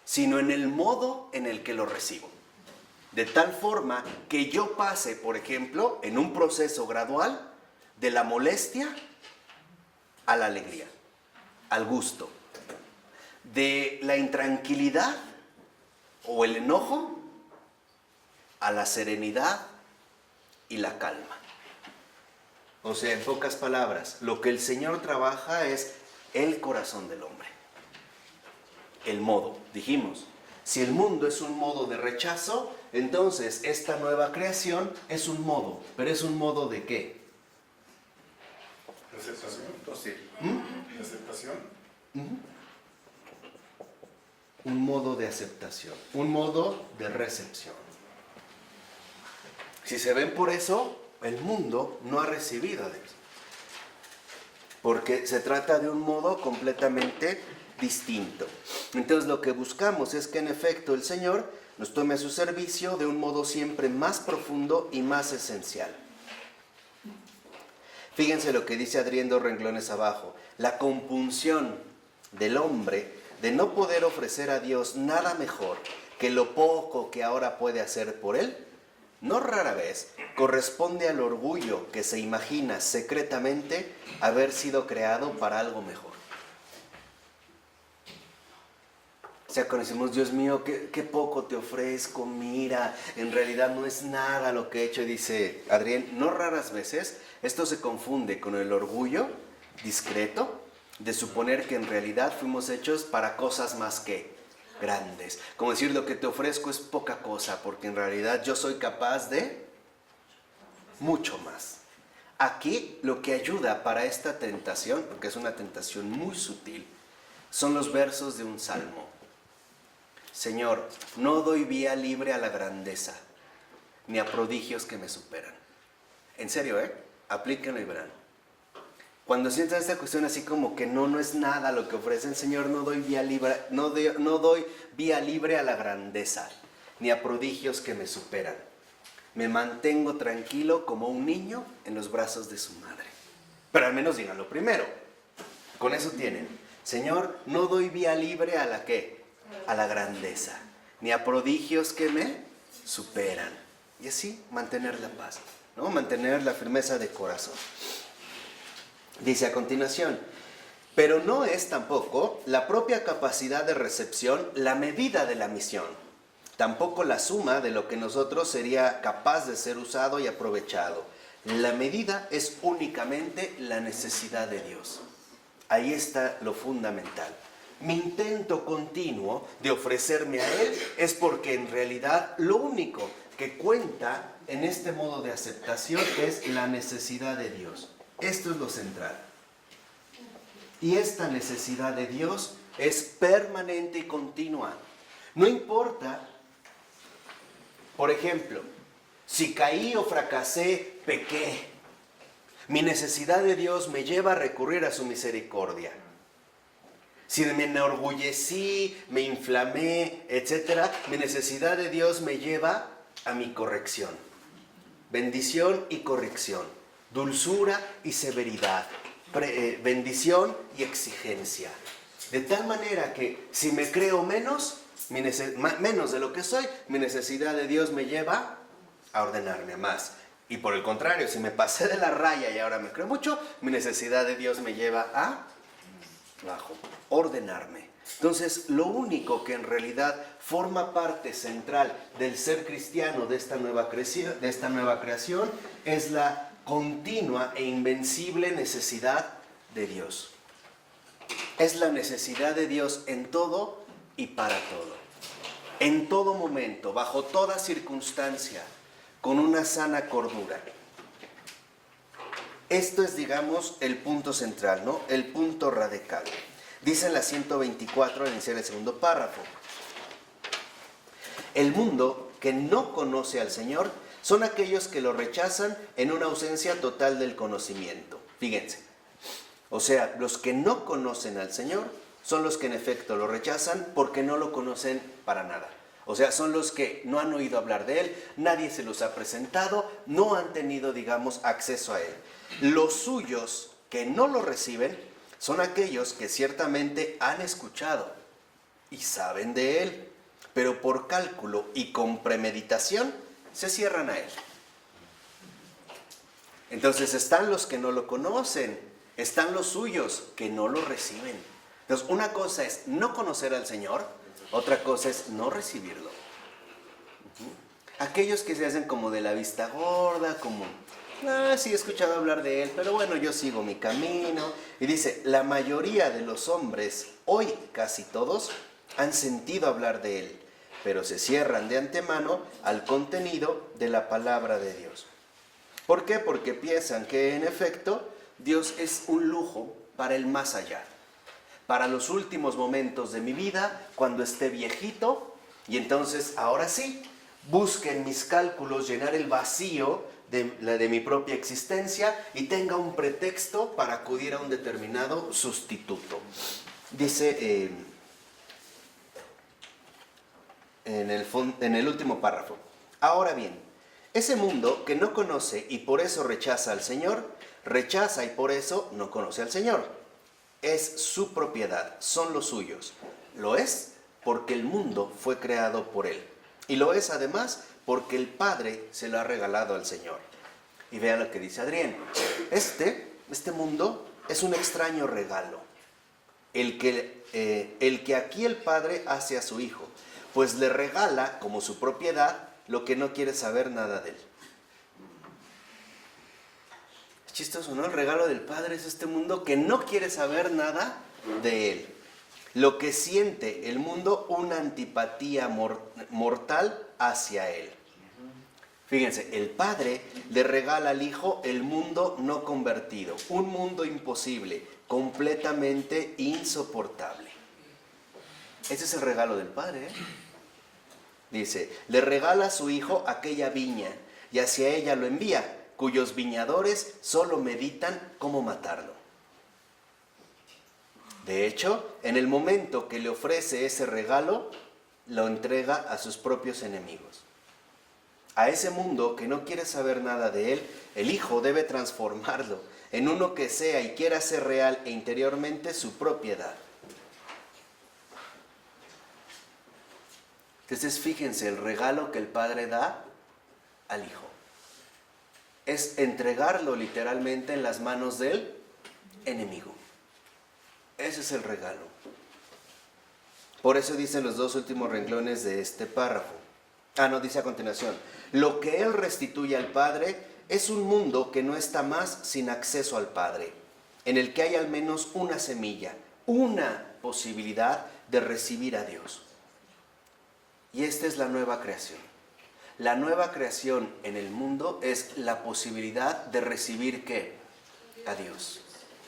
Speaker 1: sino en el modo en el que lo recibo. De tal forma que yo pase, por ejemplo, en un proceso gradual de la molestia a la alegría, al gusto, de la intranquilidad o el enojo a la serenidad y la calma. O sea, en pocas palabras, lo que el Señor trabaja es el corazón del hombre. El modo, dijimos, si el mundo es un modo de rechazo, entonces esta nueva creación es un modo. ¿Pero es un modo de qué?
Speaker 2: ¿De aceptación? ¿De aceptación?
Speaker 1: Un modo de aceptación, un modo de recepción. Si se ven por eso, el mundo no ha recibido de eso. Porque se trata de un modo completamente distinto. Entonces lo que buscamos es que en efecto el Señor nos tome a su servicio de un modo siempre más profundo y más esencial. Fíjense lo que dice Adrián dos renglones abajo. La compunción del hombre de no poder ofrecer a Dios nada mejor que lo poco que ahora puede hacer por Él, no rara vez corresponde al orgullo que se imagina secretamente haber sido creado para algo mejor. O sea, cuando decimos, Dios mío, qué poco te ofrezco, mira, en realidad no es nada lo que he hecho, dice Adrián, no raras veces esto se confunde con el orgullo discreto de suponer que en realidad fuimos hechos para cosas más que grandes. Como decir, lo que te ofrezco es poca cosa, porque en realidad yo soy capaz de mucho más. Aquí lo que ayuda para esta tentación, porque es una tentación muy sutil, son los versos de un salmo. Señor, no doy vía libre a la grandeza, ni a prodigios que me superan. En serio, aplíquenlo y verán. Cuando sientan esta cuestión así como que no es nada lo que ofrecen, Señor, no doy vía libre, no doy vía libre a la grandeza, ni a prodigios que me superan. Me mantengo tranquilo como un niño en los brazos de su madre. Pero al menos díganlo primero. Con eso tienen. Señor, no doy vía libre a la ¿qué? A la grandeza, ni a prodigios que me superan. Y así mantener la paz, ¿no? Mantener la firmeza de corazón. Dice a continuación, pero no es tampoco la propia capacidad de recepción la medida de la misión, tampoco la suma de lo que nosotros sería capaz de ser usado y aprovechado. La medida es únicamente la necesidad de Dios. Ahí está lo fundamental. Mi intento continuo de ofrecerme a Él es porque en realidad lo único que cuenta en este modo de aceptación es la necesidad de Dios. Esto es lo central. Y esta necesidad de Dios es permanente y continua. No importa, por ejemplo, si caí o fracasé, pequé. Mi necesidad de Dios me lleva a recurrir a su misericordia. Si me enorgullecí, me inflamé, etc., mi necesidad de Dios me lleva a mi corrección. Bendición y corrección. Dulzura y severidad. Bendición y exigencia. De tal manera que si me creo menos de lo que soy, mi necesidad de Dios me lleva a ordenarme más. Y por el contrario, si me pasé de la raya y ahora me creo mucho, mi necesidad de Dios me lleva a ordenarme. Entonces, lo único que en realidad forma parte central del ser cristiano de esta nueva creación es la continua e invencible necesidad de Dios. Es la necesidad de Dios en todo y para todo. En todo momento, bajo toda circunstancia, con una sana cordura. Esto es, digamos, el punto central, ¿no? El punto radical. Dice en la 124, al iniciar el segundo párrafo. El mundo que no conoce al Señor son aquellos que lo rechazan en una ausencia total del conocimiento. Fíjense. O sea, los que no conocen al Señor son los que en efecto lo rechazan porque no lo conocen para nada. O sea, son los que no han oído hablar de Él, nadie se los ha presentado, no han tenido, digamos, acceso a Él. Los suyos que no lo reciben son aquellos que ciertamente han escuchado y saben de Él, pero por cálculo y con premeditación se cierran a Él. Entonces están los que no lo conocen, están los suyos que no lo reciben. Entonces una cosa es no conocer al Señor, otra cosa es no recibirlo. Aquellos que se hacen como de la vista gorda, como, sí he escuchado hablar de Él, pero bueno, yo sigo mi camino. Y dice, la mayoría de los hombres, hoy casi todos, han sentido hablar de Él, pero se cierran de antemano al contenido de la palabra de Dios. ¿Por qué? Porque piensan que en efecto Dios es un lujo para el más allá. Para los últimos momentos de mi vida, cuando esté viejito, y entonces ahora sí, busquen mis cálculos llenar el vacío de mi propia existencia y tenga un pretexto para acudir a un determinado sustituto. Dice en el último párrafo. Ahora bien, ese mundo que no conoce y por eso rechaza al Señor, rechaza y por eso no conoce al Señor. Es su propiedad, son los suyos. Lo es porque el mundo fue creado por Él. Y lo es además porque el Padre se lo ha regalado al Señor. Y vean lo que dice Adrián. Este mundo es un extraño regalo. el que aquí el Padre hace a su Hijo, pues le regala como su propiedad lo que no quiere saber nada de él. Es chistoso, ¿no? El regalo del Padre es este mundo que no quiere saber nada de él. Lo que siente el mundo, una antipatía mortal hacia él. Fíjense, el Padre le regala al Hijo el mundo no convertido, un mundo imposible, completamente insoportable. Ese es el regalo del Padre, ¿eh? Dice, le regala a su Hijo aquella viña y hacia ella lo envía, cuyos viñadores solo meditan cómo matarlo. De hecho, en el momento que le ofrece ese regalo, lo entrega a sus propios enemigos. A ese mundo que no quiere saber nada de él, el Hijo debe transformarlo en uno que sea y quiera ser real e interiormente su propiedad. Entonces, fíjense, el regalo que el Padre da al Hijo es entregarlo literalmente en las manos del enemigo. Ese es el regalo. Por eso dicen los dos últimos renglones de este párrafo. Dice a continuación, lo que Él restituye al Padre es un mundo que no está más sin acceso al Padre, en el que hay al menos una semilla, una posibilidad de recibir a Dios. Y esta es la nueva creación. La nueva creación en el mundo es la posibilidad de recibir ¿qué? A Dios.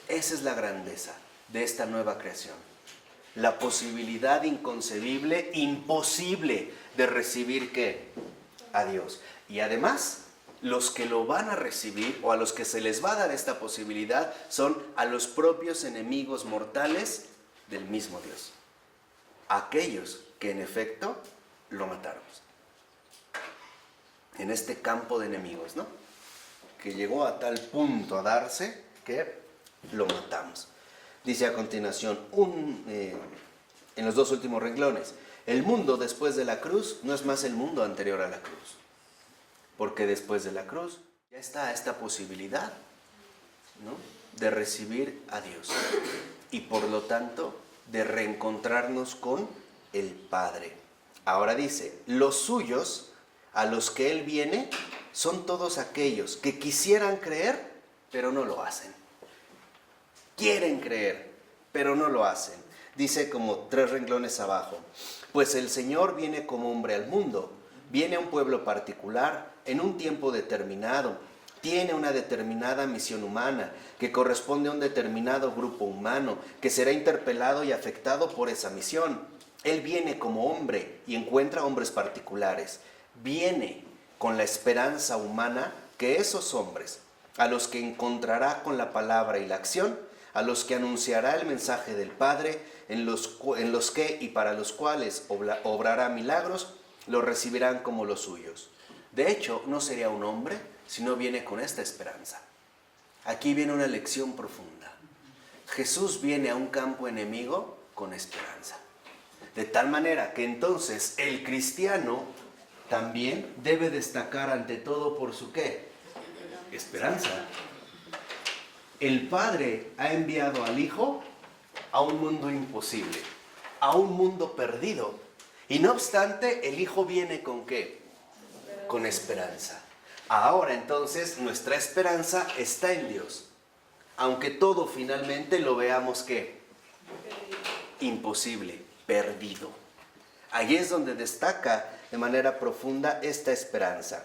Speaker 1: Esa es la grandeza de esta nueva creación. La posibilidad inconcebible, imposible de recibir ¿qué? A Dios. Y además, los que lo van a recibir o a los que se les va a dar esta posibilidad son a los propios enemigos mortales del mismo Dios. Aquellos que en efecto lo mataron. En este campo de enemigos, ¿no? Que llegó a tal punto a darse que lo matamos. Dice a continuación, en los dos últimos renglones, el mundo después de la cruz no es más el mundo anterior a la cruz. Porque después de la cruz ya está esta posibilidad, ¿no? De recibir a Dios. Y por lo tanto, de reencontrarnos con el Padre. Ahora dice, los suyos, a los que Él viene, son todos aquellos que quisieran creer, pero no lo hacen. Quieren creer, pero no lo hacen. Dice como 3 renglones abajo, pues el Señor viene como hombre al mundo, viene a un pueblo particular, en un tiempo determinado, tiene una determinada misión humana, que corresponde a un determinado grupo humano, que será interpelado y afectado por esa misión. Él viene como hombre y encuentra hombres particulares. Viene con la esperanza humana que esos hombres, a los que encontrará con la palabra y la acción, a los que anunciará el mensaje del Padre, en los que y para los cuales obrará milagros, los recibirán como los suyos. De hecho, no sería un hombre, sino viene con esta esperanza. Aquí viene una lección profunda. Jesús viene a un campo enemigo con esperanza. De tal manera que entonces el cristiano también debe destacar ante todo por su ¿qué? Esperanza. El Padre ha enviado al Hijo a un mundo imposible, a un mundo perdido. Y no obstante, el Hijo viene ¿con qué? Con esperanza. Ahora entonces nuestra esperanza está en Dios. Aunque todo finalmente lo veamos ¿qué? Imposible, perdido. Allí es donde destaca de manera profunda esta esperanza.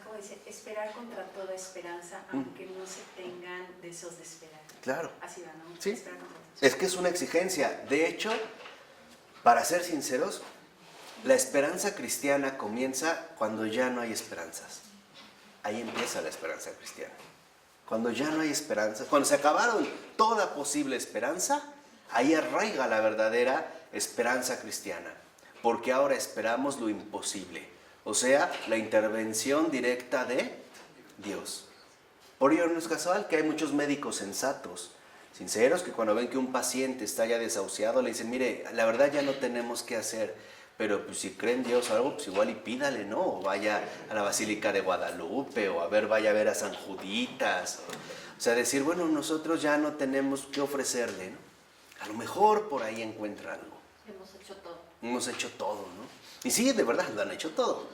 Speaker 3: Como dice, esperar contra toda esperanza, aunque no se tengan deseos de esperar.
Speaker 1: Claro.
Speaker 3: Así va, ¿no?
Speaker 1: Sí.
Speaker 3: Esperar contra toda
Speaker 1: Es que es una exigencia. De hecho, para ser sinceros, la esperanza cristiana comienza cuando ya no hay esperanzas. Ahí empieza la esperanza cristiana. Cuando ya no hay esperanza, cuando se acabaron toda posible esperanza, ahí arraiga la verdadera esperanza cristiana. Porque ahora esperamos lo imposible. O sea, la intervención directa de Dios. Por ello no es casual que hay muchos médicos sensatos, sinceros, que cuando ven que un paciente está ya desahuciado, le dicen, mire, la verdad ya no tenemos qué hacer, pero pues, si cree en Dios o algo, pues igual y pídale, ¿no? O vaya a la Basílica de Guadalupe, o vaya a ver a San Juditas. O sea, decir, bueno, nosotros ya no tenemos qué ofrecerle, ¿no? A lo mejor por ahí encuentra algo.
Speaker 3: Hemos hecho todo.
Speaker 1: Hemos hecho todo, ¿no? Y sí, de verdad, lo han hecho todo.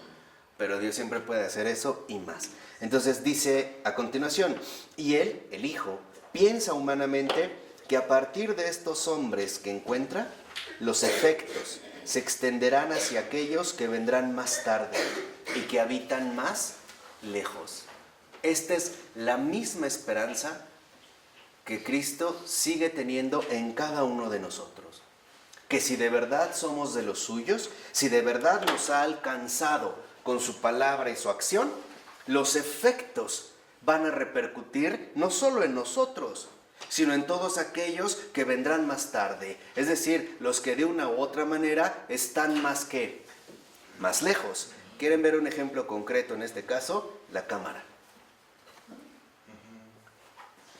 Speaker 1: Pero Dios siempre puede hacer eso y más. Entonces dice a continuación, y él, el Hijo, piensa humanamente que a partir de estos hombres que encuentra, los efectos se extenderán hacia aquellos que vendrán más tarde y que habitan más lejos. Esta es la misma esperanza que Cristo sigue teniendo en cada uno de nosotros. Que si de verdad somos de los suyos, si de verdad nos ha alcanzado con su palabra y su acción, los efectos van a repercutir no solo en nosotros, sino en todos aquellos que vendrán más tarde. Es decir, los que de una u otra manera están más lejos. ¿Quieren ver un ejemplo concreto en este caso? La cámara.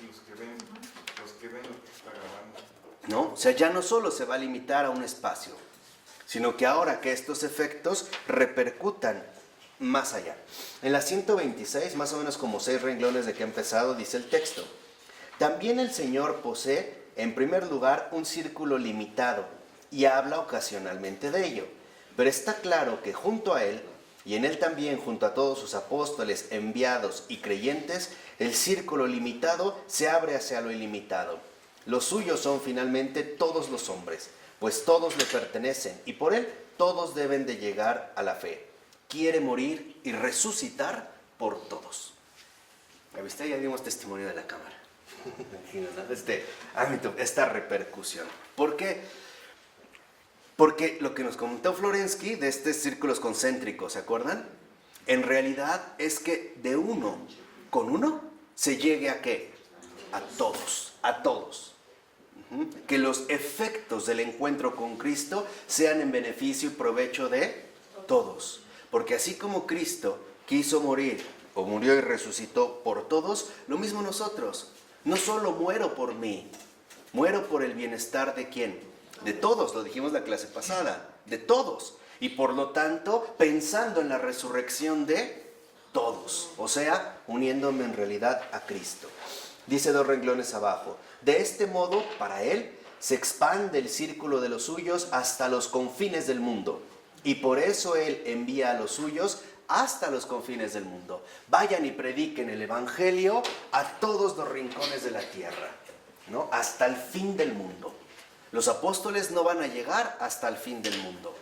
Speaker 2: Los que ven lo que está grabando.
Speaker 1: ¿No? O sea, ya no solo se va a limitar a un espacio, sino que ahora que estos efectos repercutan más allá. En la 126, más o menos como 6 renglones de que ha empezado, dice el texto: también el Señor posee, en primer lugar, un círculo limitado y habla ocasionalmente de ello. Pero está claro que junto a Él, y en Él también junto a todos sus apóstoles, enviados y creyentes, el círculo limitado se abre hacia lo ilimitado. Los suyos son finalmente todos los hombres, pues todos le pertenecen y por Él todos deben de llegar a la fe. Quiere morir y resucitar por todos. ¿La viste? Ya dimos testimonio de la cámara. Este ámbito, esta repercusión. ¿Por qué? Porque lo que nos comentó Florensky de estos círculos concéntricos, ¿se acuerdan? En realidad es que de uno con uno se llegue a ¿qué? A todos, a todos. Que los efectos del encuentro con Cristo sean en beneficio y provecho de todos. Porque así como Cristo quiso morir, o murió y resucitó por todos, lo mismo nosotros. No solo muero por mí, muero por el bienestar ¿de quién? De todos, lo dijimos la clase pasada, de todos. Y por lo tanto, pensando en la resurrección de todos, o sea, uniéndome en realidad a Cristo. Dice 2 renglones abajo: de este modo, para Él, se expande el círculo de los suyos hasta los confines del mundo. Y por eso Él envía a los suyos hasta los confines del mundo. Vayan y prediquen el Evangelio a todos los rincones de la tierra, ¿no? Hasta el fin del mundo. Los apóstoles no van a llegar hasta el fin del mundo,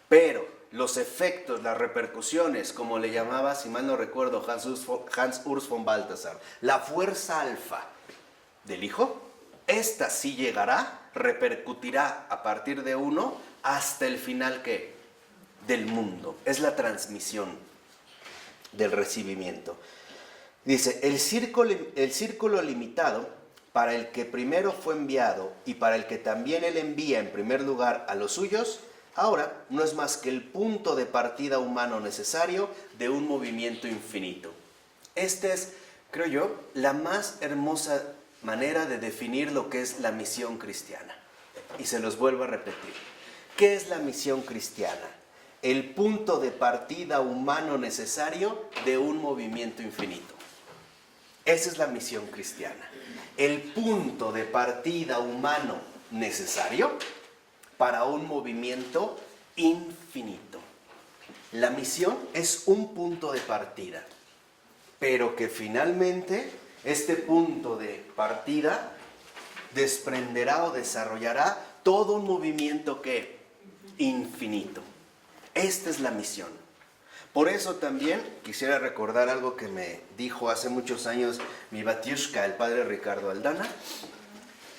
Speaker 1: pero los efectos, las repercusiones, como le llamaba, si mal no recuerdo, Hans Urs von Balthasar, la fuerza alfa del Hijo, esta sí llegará, repercutirá a partir de uno hasta el final ¿qué? Del mundo. Es la transmisión del recibimiento. Dice, el círculo limitado para el que primero fue enviado y para el que también Él envía en primer lugar a los suyos, ahora no es más que el punto de partida humano necesario de un movimiento infinito. Esta es, creo yo, la más hermosa manera de definir lo que es la misión cristiana. Y se los vuelvo a repetir. ¿Qué es la misión cristiana? El punto de partida humano necesario de un movimiento infinito. Esa es la misión cristiana. El punto de partida humano necesario para un movimiento infinito. La misión es un punto de partida, pero que finalmente este punto de partida desprenderá o desarrollará todo un movimiento que infinito. Esta es la misión. Por eso también quisiera recordar algo que me dijo hace muchos años mi batiushka, el padre Ricardo Aldana.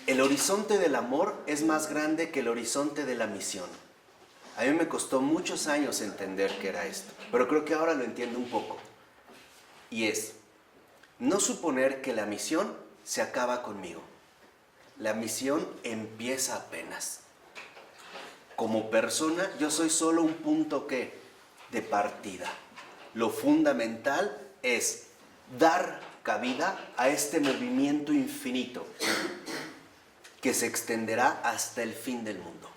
Speaker 1: El horizonte del amor es más grande que el horizonte de la misión. A mí me costó muchos años entender qué era esto, pero creo que ahora lo entiendo un poco. Y es, no suponer que la misión se acaba conmigo. La misión empieza apenas. Como persona, yo soy solo un punto ¿qué? De partida. Lo fundamental es dar cabida a este movimiento infinito que se extenderá hasta el fin del mundo.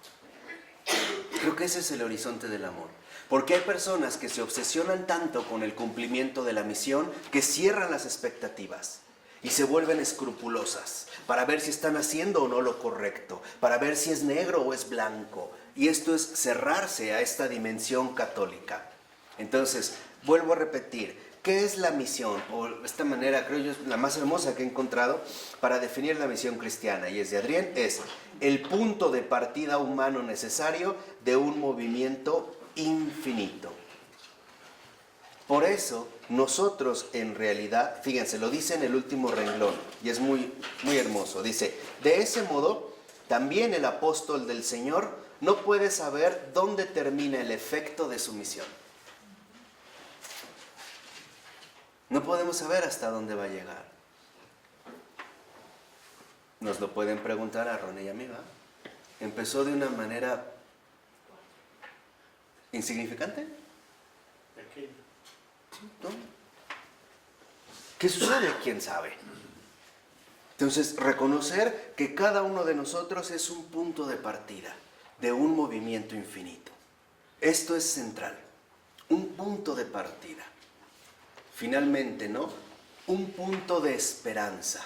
Speaker 1: Creo que ese es el horizonte del amor. Porque hay personas que se obsesionan tanto con el cumplimiento de la misión que cierran las expectativas. y se vuelven escrupulosas para ver si están haciendo o no lo correcto, para ver si es negro o es blanco. Y esto es cerrarse a esta dimensión católica. Entonces, vuelvo a repetir, ¿qué es la misión? O esta manera, creo yo, es la más hermosa que he encontrado para definir la misión cristiana, y es de Adrien, es el punto de partida humano necesario de un movimiento infinito. Por eso, nosotros en realidad, fíjense, lo dice en el último renglón, y es muy, muy hermoso, dice, de ese modo, también el apóstol del Señor no puede saber dónde termina el efecto de su misión. No podemos saber hasta dónde va a llegar. Nos lo pueden preguntar a Ron y a mí, ¿verdad? Empezó de una manera insignificante. ¿No? ¿Qué sucede? ¿Quién sabe? Entonces, reconocer que cada uno de nosotros es un punto de partida de un movimiento infinito. Esto es central. Un punto de partida. Finalmente, ¿no? Un punto de esperanza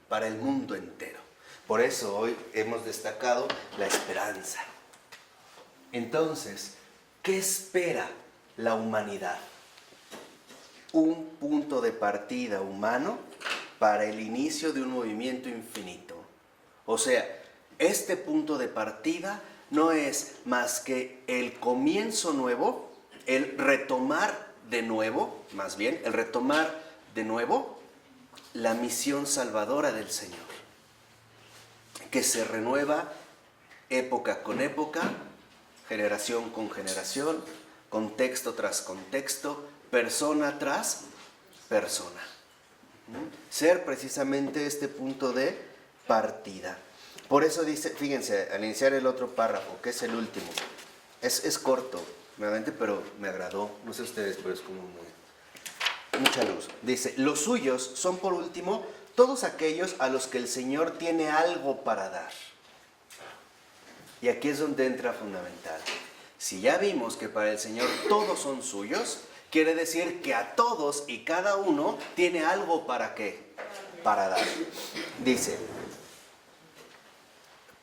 Speaker 1: para el mundo entero. Por eso hoy hemos destacado la esperanza. Entonces, ¿qué espera la humanidad? Un punto de partida humano para el inicio de un movimiento infinito. O sea, este punto de partida no es más que el comienzo nuevo, el retomar de nuevo, más bien, el retomar de nuevo la misión salvadora del Señor, que se renueva época con época, generación con generación, contexto tras contexto, persona tras persona. Ser precisamente este punto de partida. Por eso dice, fíjense, al iniciar el otro párrafo, que es el último, es corto, nuevamente, pero me agradó, no sé ustedes, pero es como mucha luz. Dice, los suyos son por último todos aquellos a los que el Señor tiene algo para dar. Y aquí es donde entra fundamental. Si ya vimos que para el Señor todos son suyos, quiere decir que a todos y cada uno tiene algo para qué, para dar. Dice,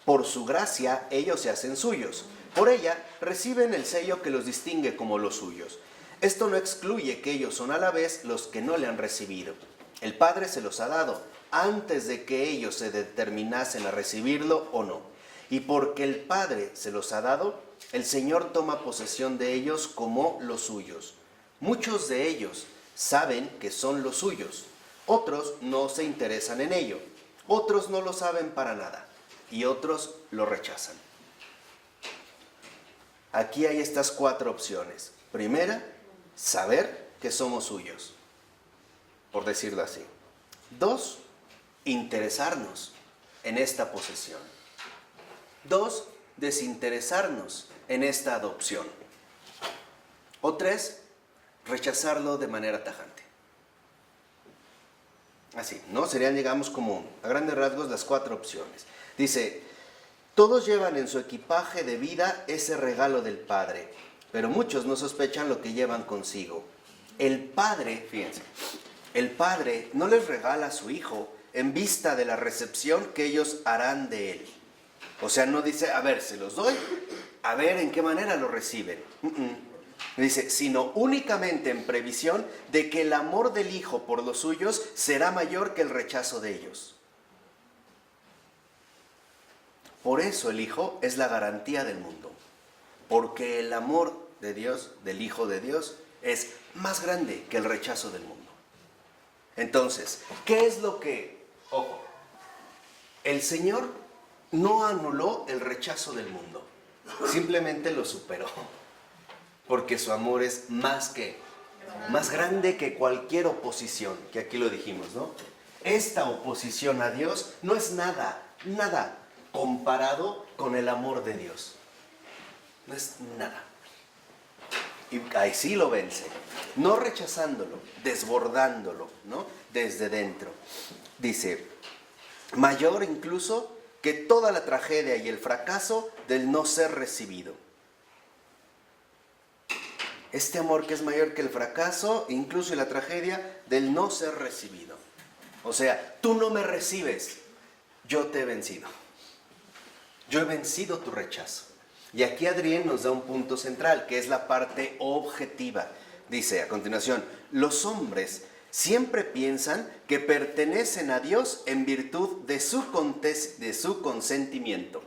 Speaker 1: por su gracia ellos se hacen suyos. Por ella reciben el sello que los distingue como los suyos. Esto no excluye que ellos son a la vez los que no le han recibido. El Padre se los ha dado antes de que ellos se determinasen a recibirlo o no. Y porque el Padre se los ha dado, el Señor toma posesión de ellos como los suyos. Muchos de ellos saben que son los suyos. Otros no se interesan en ello. Otros no lo saben para nada. Y otros lo rechazan. Aquí hay estas 4 opciones. Primera, saber que somos suyos, por decirlo así. 2, interesarnos en esta posesión. 2, desinteresarnos en esta adopción. O 3, rechazarlo de manera tajante. Así, ¿no? Serían, digamos, como a grandes rasgos las 4 opciones. Dice, todos llevan en su equipaje de vida ese regalo del Padre, pero muchos no sospechan lo que llevan consigo. El Padre, fíjense, el Padre no les regala a su Hijo en vista de la recepción que ellos harán de Él. O sea, no dice, a ver, se los doy, a ver en qué manera lo reciben. Dice, sino únicamente en previsión de que el amor del Hijo por los suyos será mayor que el rechazo de ellos. Por eso el Hijo es la garantía del mundo, porque el amor de Dios, del Hijo de Dios, es más grande que el rechazo del mundo. Entonces, ¿qué es lo que, ojo, el Señor no anuló el rechazo del mundo, simplemente lo superó, porque su amor es más grande que cualquier oposición, que aquí lo dijimos, ¿no? Esta oposición a Dios no es nada comparado con el amor de Dios. No es nada. Y ahí sí lo vence. No rechazándolo, desbordándolo, ¿no? Desde dentro. Dice, mayor incluso que toda la tragedia y el fracaso del no ser recibido. Este amor que es mayor que el fracaso, incluso la tragedia del no ser recibido. O sea, tú no me recibes, yo te he vencido. Yo he vencido tu rechazo. Y aquí Adrien nos da un punto central, que es la parte objetiva. Dice a continuación, los hombres siempre piensan que pertenecen a Dios en virtud de su consentimiento.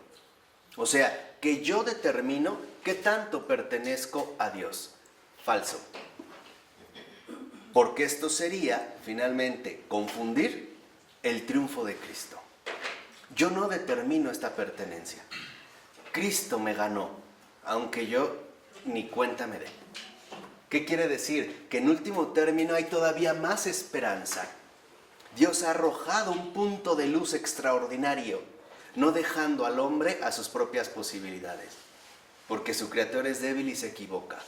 Speaker 1: O sea, que yo determino qué tanto pertenezco a Dios. Falso. Porque esto sería, finalmente, confundir el triunfo de Cristo. Yo no determino esta pertenencia. Cristo me ganó, aunque yo ni cuenta me dé. ¿Qué quiere decir? Que en último término hay todavía más esperanza. Dios ha arrojado un punto de luz extraordinario, no dejando al hombre a sus propias posibilidades, porque su creador es débil y se equivoca.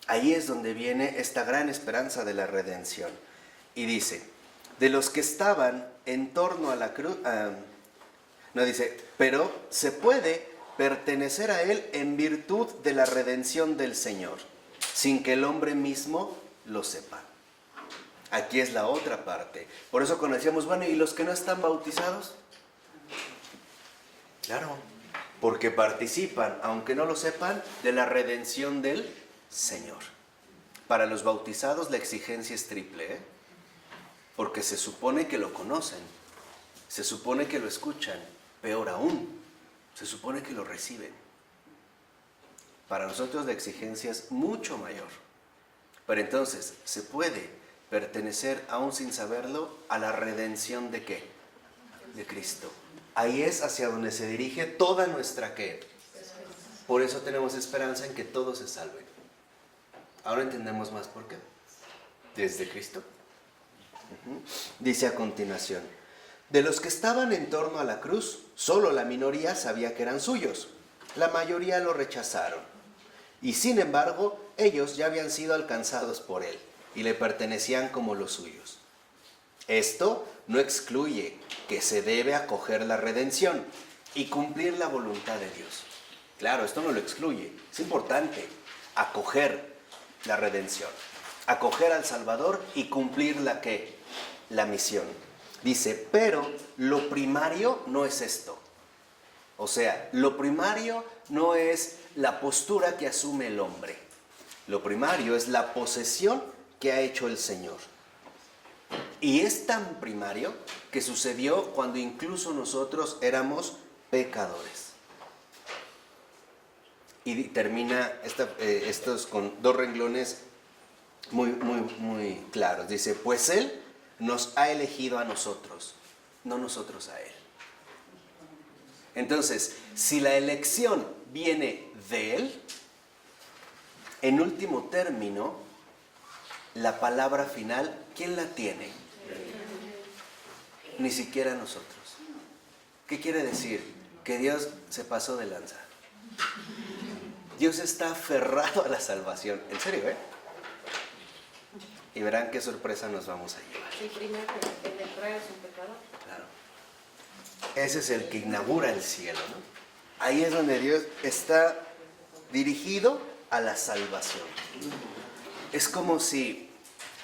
Speaker 1: Ahí es donde viene esta gran esperanza de la redención. Y dice, de los que estaban en torno a la cruz, no dice, pero se puede pertenecer a Él en virtud de la redención del Señor, sin que el hombre mismo lo sepa. Aquí es la otra parte. Por eso cuando decíamos, bueno, ¿y los que no están bautizados? Claro, porque participan, aunque no lo sepan, de la redención del Señor. Para los bautizados la exigencia es triple, porque se supone que lo conocen, se supone que lo escuchan, peor aún, se supone que lo reciben. Para nosotros la exigencia es mucho mayor. Pero entonces, ¿se puede pertenecer, aún sin saberlo, a la redención de qué? De Cristo. Ahí es hacia donde se dirige toda nuestra ¿qué? Por eso tenemos esperanza en que todos se salven. Ahora entendemos más por qué. Desde Cristo. Dice a continuación, de los que estaban en torno a la cruz, solo la minoría sabía que eran suyos. La mayoría lo rechazaron. Y sin embargo, ellos ya habían sido alcanzados por Él y le pertenecían como los suyos. Esto no excluye que se debe acoger la redención y cumplir la voluntad de Dios. Claro, esto no lo excluye. Es importante acoger la redención, acoger al Salvador y cumplir la ¿qué? La misión. Dice, pero lo primario no es esto. O sea, lo primario no es la postura que asume el hombre. Lo primario es la posesión que ha hecho el Señor. Y es tan primario que sucedió cuando incluso nosotros éramos pecadores. Y termina estos con dos renglones muy claros. Dice, pues Él nos ha elegido a nosotros, no nosotros a Él. Entonces, si la elección viene de Él, en último término, la palabra final, ¿quién la tiene? Ni siquiera nosotros. ¿Qué quiere decir? Que Dios se pasó de lanza. Dios está aferrado a la salvación. En serio, Y verán qué sorpresa nos vamos a llevar.
Speaker 4: Sí, primero el de entrar es un pecador.
Speaker 1: Claro. Ese es el que inaugura el cielo, ¿no? Ahí es donde Dios está dirigido a la salvación. Es como si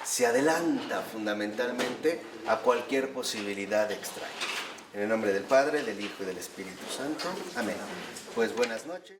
Speaker 1: se adelanta fundamentalmente a cualquier posibilidad extraña. En el nombre del Padre, del Hijo y del Espíritu Santo. Amén. Pues buenas noches.